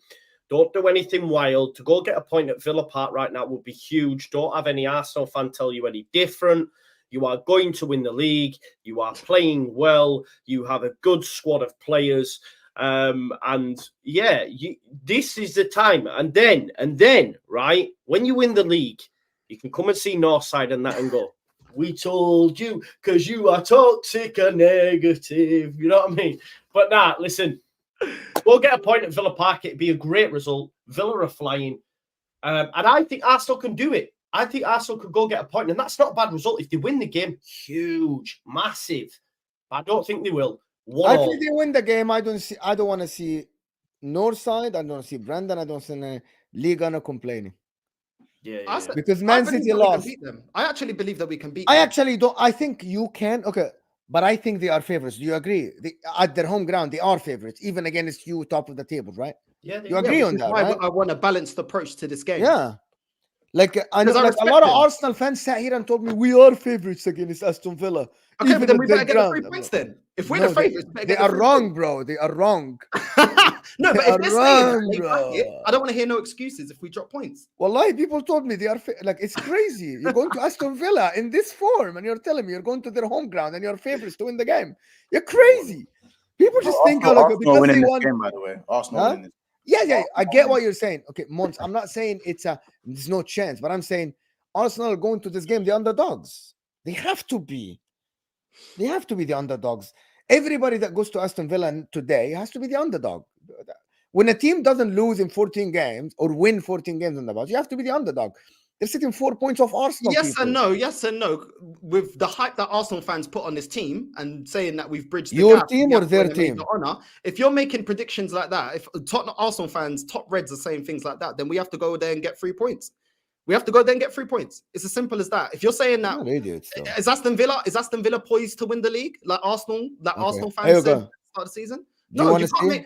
Don't do anything wild. To go get a point at Villa Park right now would be huge. Don't have any Arsenal fan tell you any different. You are going to win the league. You are playing well. You have a good squad of players. And yeah, this is the time. And then, right, when you win the league, you can come and see Northside and that and go, we told you, because you are toxic and negative. You know what I mean? But listen, we'll get a point at Villa Park. It'd be a great result. Villa are flying. And I think Arsenal can do it. I think Arsenal could go get a point, and that's not a bad result. If they win the game, huge, massive. But I don't think they will. I think they win the game. I don't want to see Northside. I don't see Brandon. I don't see Liga complaining. Yeah. Because Man City lost. I actually believe that we can beat them. I actually don't. I think you can. Okay. But I think they are favorites. Do you agree? At their home ground, they are favorites, even against you, top of the table, right? Yeah. You agree on that, right? I want a balanced approach to this game. Yeah. Like, I know, like a lot of Arsenal fans sat here and told me we are favorites against Aston Villa. Okay, but then we better get the 3 points then. If we're the favorites, they are wrong, bro. They are wrong. No, but if they're saying that, I don't want to hear no excuses if we drop points. Wallahi, people told me they are like, it's crazy. You're going to Aston Villa in this form, and you're telling me you're going to their home ground and you're favorites to win the game. You're crazy. People just think Arsenal winning this game, by the way. Arsenal winning this. Yeah, I get what you're saying. Okay, Mons, I'm not saying there's no chance, but I'm saying Arsenal are going to this game the underdogs. They have to be. They have to be the underdogs. Everybody that goes to Aston Villa today has to be the underdog. When a team doesn't lose in 14 games or win 14 games on the bounce, you have to be the underdog. They're sitting 4 points off Arsenal. Yes and no. With the hype that Arsenal fans put on this team and saying that we've bridged the your gap, team or their team. If you're making predictions like that, if Tottenham Arsenal fans, top Reds are saying things like that, then we have to go there and get 3 points. We have to go there and get 3 points. It's as simple as that. If you're saying that, is Aston Villa poised to win the league like Arsenal? Arsenal fans said at the start of the season. No, you can't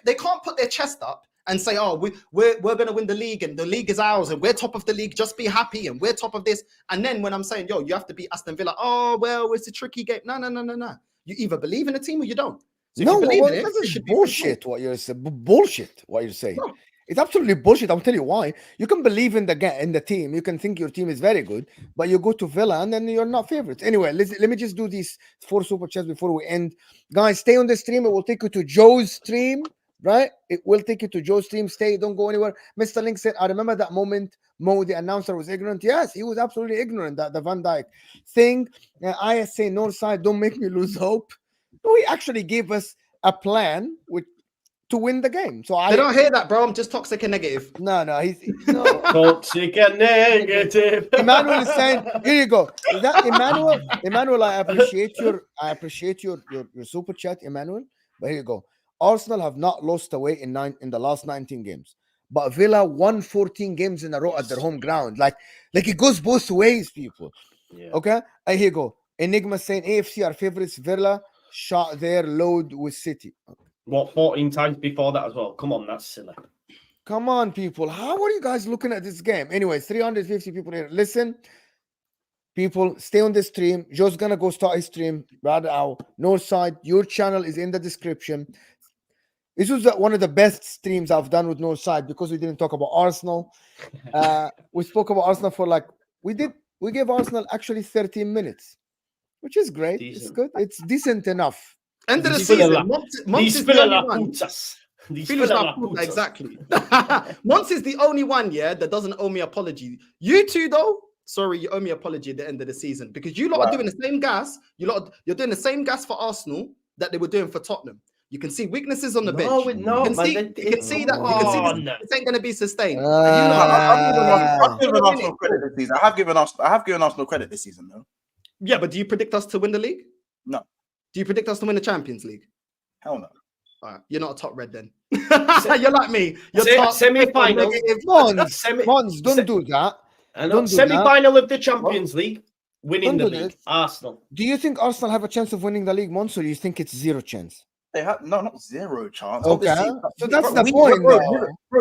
they can't put their chest up and say, oh, we're going to win the league and the league is ours and we're top of the league. Just be happy and we're top of this. And then when I'm saying, yo, you have to beat Aston Villa. Oh, well, it's a tricky game. No. You either believe in a team or you don't. So no, this is bullshit. What you're saying, bullshit. What you're saying. It's absolutely bullshit. I'll tell you why. You can believe in the team. You can think your team is very good, but you go to Villa and then you're not favorites. Anyway, let me just do these 4 super chats before we end. Guys, stay on the stream. It will take you to Joe's stream, right? It will take you to Joe's stream. Stay. Don't go anywhere. Mr. Link said, I remember that moment Mo, the announcer, was ignorant. Yes, he was absolutely ignorant. That the Van Dijk thing. I say Northside, don't make me lose hope. No, he actually gave us a plan to win the game. So They don't hear that, bro. I'm just toxic and negative. No, he's no. Toxic and negative. Emmanuel is saying, here you go. Is that Emmanuel? Emmanuel, I appreciate your super chat, Emmanuel. But here you go. Arsenal have not lost away in the last 19 games. But Villa won 14 games in a row at their home ground. Like it goes both ways, people. Yeah. Okay? Here you go. Enigma saying AFC are favorites. Villa shot their load with City. What, 14 times before that as well? Come on, that's silly. Come on, people. How are you guys looking at this game? Anyways, 350 people here. Listen, people, stay on the stream. Joe's going to go start his stream right now. Northside, your channel is in the description. This was one of the best streams I've done with Northside because we didn't talk about Arsenal. We spoke about Arsenal for we gave Arsenal actually 13 minutes, which is great. Decent. It's good. It's decent enough. End of the season. Monts is the only one. Exactly. Monts is the only one, that doesn't owe me apology. You two, though, sorry, you owe me apology at the end of the season because you lot are doing the same gas. You're doing the same gas for Arsenal that they were doing for Tottenham. You can see weaknesses on the bench. You can see that this ain't going to be sustained. I've given Arsenal credit this season. I have given Arsenal credit this season, though. Yeah, but do you predict us to win the league? No. Do you predict us to win the Champions League? Hell no. All right, you're not a top red then. You're like me. You're semi-final. Mons, don't do that. Semi-final of the Champions League, winning the league. Arsenal. Do you think Arsenal have a chance of winning the league, Mons, or do you think it's zero chance? They have not zero chance. Okay, obviously. So that's the point, bro.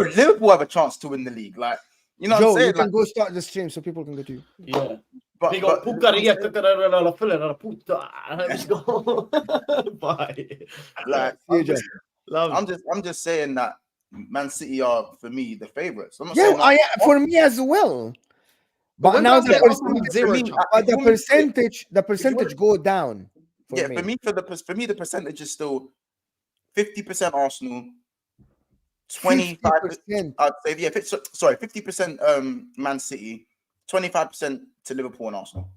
Liverpool have a chance to win the league. Like, you know, Joe, what I'm saying? you can go start the stream so people can go to you. Yeah. But Let's go. Bye. Like, I'm just saying that Man City are, for me, the favourites. I'm not saying for me as well. But now the percentage go down. For me, the percentage is still 50% Arsenal, 25%. I'd say 50% Man City, 25% to Liverpool and Arsenal.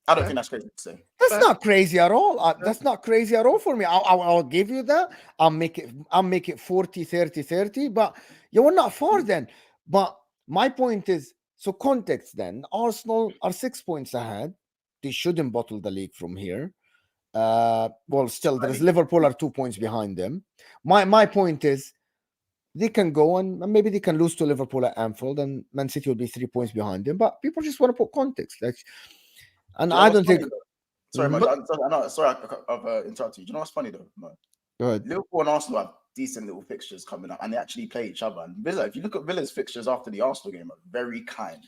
I don't think that's crazy to say. That's not crazy at all. That's not crazy at all for me. I'll give you that. I'll make it 40, 30, 30. But you were not far then. But my point is, so context then, Arsenal are 6 points ahead. They shouldn't bottle the league from here. Still, there's Liverpool are 2 points behind them. My point is, they can go and maybe they can lose to Liverpool at Anfield, and Man City will be 3 points behind them. But people just want to put context, I don't think. Sorry, I've interrupted you. Do you know what's funny though? No. Go ahead. Liverpool and Arsenal have decent little fixtures coming up, and they actually play each other. And Villa, if you look at Villa's fixtures after the Arsenal game, are very kind.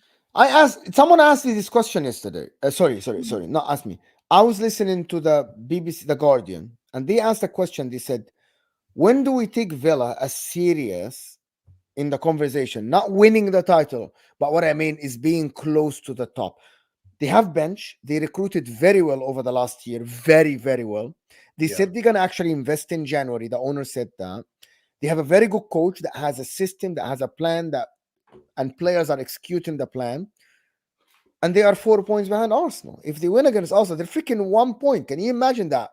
Someone asked me this question yesterday. Sorry, not asked me. I was listening to the BBC, The Guardian, and they asked a question. They said, when do we take Villa as serious in the conversation? Not winning the title, but what I mean is being close to the top. They have bench. They recruited very well over the last year. Very, very well. They said they're going to actually invest in January. The owner said that. They have a very good coach that has a system, that has a plan, and players are executing the plan. And they are 4 points behind Arsenal. If they win against Arsenal, they're freaking 1 point. Can you imagine that?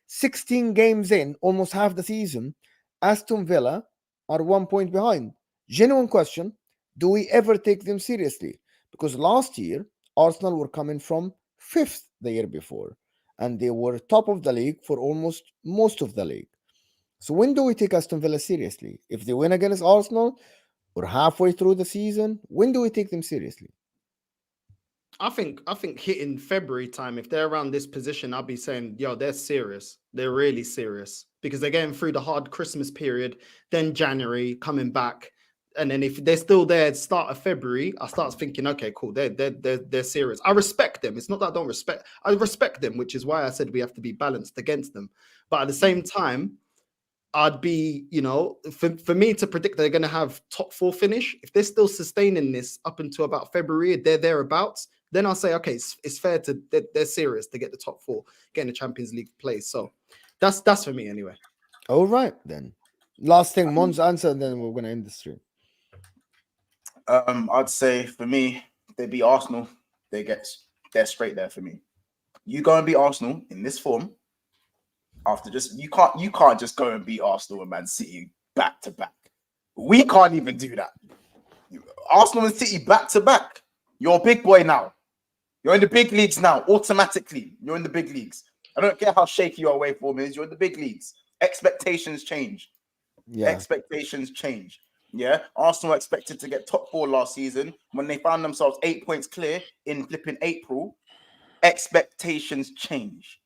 16 games in, almost half the season, Aston Villa are 1 point behind. Genuine question, do we ever take them seriously? Because last year, Arsenal were coming from 5th the year before, and they were top of the league for almost most of the league. So when do we take Aston Villa seriously? If they win against Arsenal or halfway through the season, when do we take them seriously? I think hitting February time, if they're around this position, I'll be saying, yo, they're serious. They're really serious because they're getting through the hard Christmas period, then January coming back. And then if they're still there at the start of February, I start thinking, okay, cool, they're serious. I respect them. It's not that I don't respect. I respect them, which is why I said we have to be balanced against them. But at the same time, I'd be, for me to predict they're going to have top 4 finish. If they're still sustaining this up until about February, they're thereabouts, then I'll say, okay, it's fair to, they're serious to get the top 4, getting the Champions League place. So that's for me anyway. All right, then. Last thing, Mon's answer, and then we're going to end the stream. I'd say for me, they beat Arsenal. They're straight there for me. You go and beat Arsenal in this form. After you can't just go and beat Arsenal and Man City back to back. We can't even do that. Arsenal and City back to back. You're a big boy now. You're in the big leagues now. Automatically, you're in the big leagues. I don't care how shaky your away form is. You're in the big leagues. Expectations change. Yeah. Expectations change. Yeah. Arsenal expected to get top 4 last season when they found themselves 8 points clear in flipping April. Expectations change.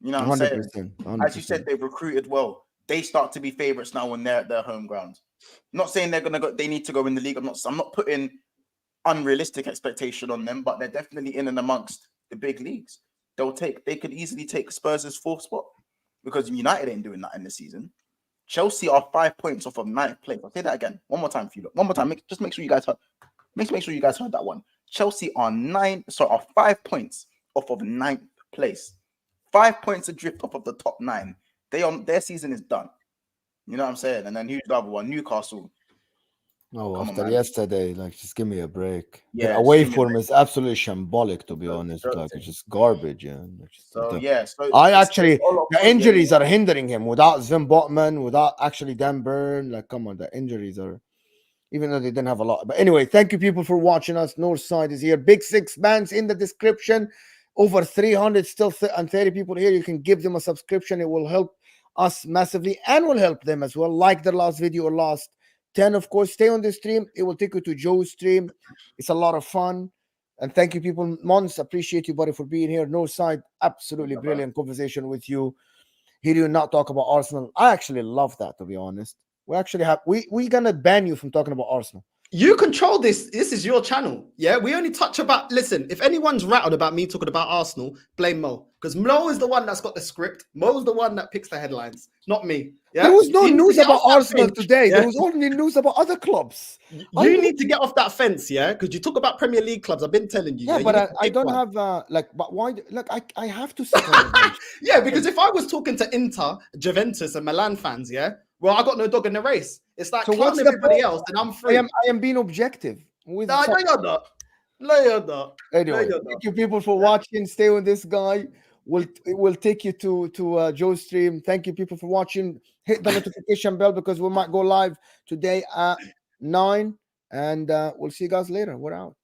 You know what I'm saying? 100%. As you said, they've recruited well. They start to be favourites now when they're at their home ground. I'm not saying they're gonna go. They need to go in the league. I'm not putting unrealistic expectation on them, but they're definitely in and amongst the big leagues. They could easily take Spurs' 4th spot because United ain't doing that in the season. Chelsea are 5 points off of 9th place. I'll say that again. One more time for you. One more time. Just make sure you guys heard. Make sure you guys heard that one. Chelsea are 5 points off of 9th place. 5 points adrift off of the top 9. Their season is done. You know what I'm saying? And then who's the other one? Newcastle. Oh, after yesterday, just give me a break. Yeah, the away form is absolutely shambolic, to be honest. It's just garbage. Yeah. The injuries are hindering him. Without Sven Botman, without actually Dan Burn, come on, the injuries are. Even though they didn't have a lot. But anyway, thank you people for watching us. Northside is here. Big 6 bands in the description. Over 300 still and 30 people here. You can give them a subscription. It will help us massively and will help them as well. Like their last video or last 10, of course. Stay on the stream. It will take you to Joe's stream. It's a lot of fun. And thank you, people. Mons, appreciate you, buddy, for being here. Northside, absolutely brilliant conversation with you. Hear you not talk about Arsenal. I actually love that, to be honest. We actually have we're gonna ban you from talking about Arsenal. You control this. This is your channel. Yeah, we only touch about. Listen, if anyone's rattled about me talking about Arsenal, blame Mo, because Mo is the one that's got the script. Mo's the one that picks the headlines, not me. Yeah, there was no news about Arsenal today. Yeah? There was only news about other clubs. You need to get off that fence, yeah, because you talk about Premier League clubs. I've been telling you. Yeah, but I don't have But why? Look, I have to sit on the bench. Yeah, because if I was talking to Inter, Juventus, and Milan fans, yeah. Well, I got no dog in the race. It's like clowning everybody else, and I'm free. I am being objective. No, you're not. No, you're not. Anyway, thank you people for watching. Stay with this guy. We'll take you to Joe's stream. Thank you people for watching. Hit the notification bell because we might go live today at 9. And we'll see you guys later. We're out.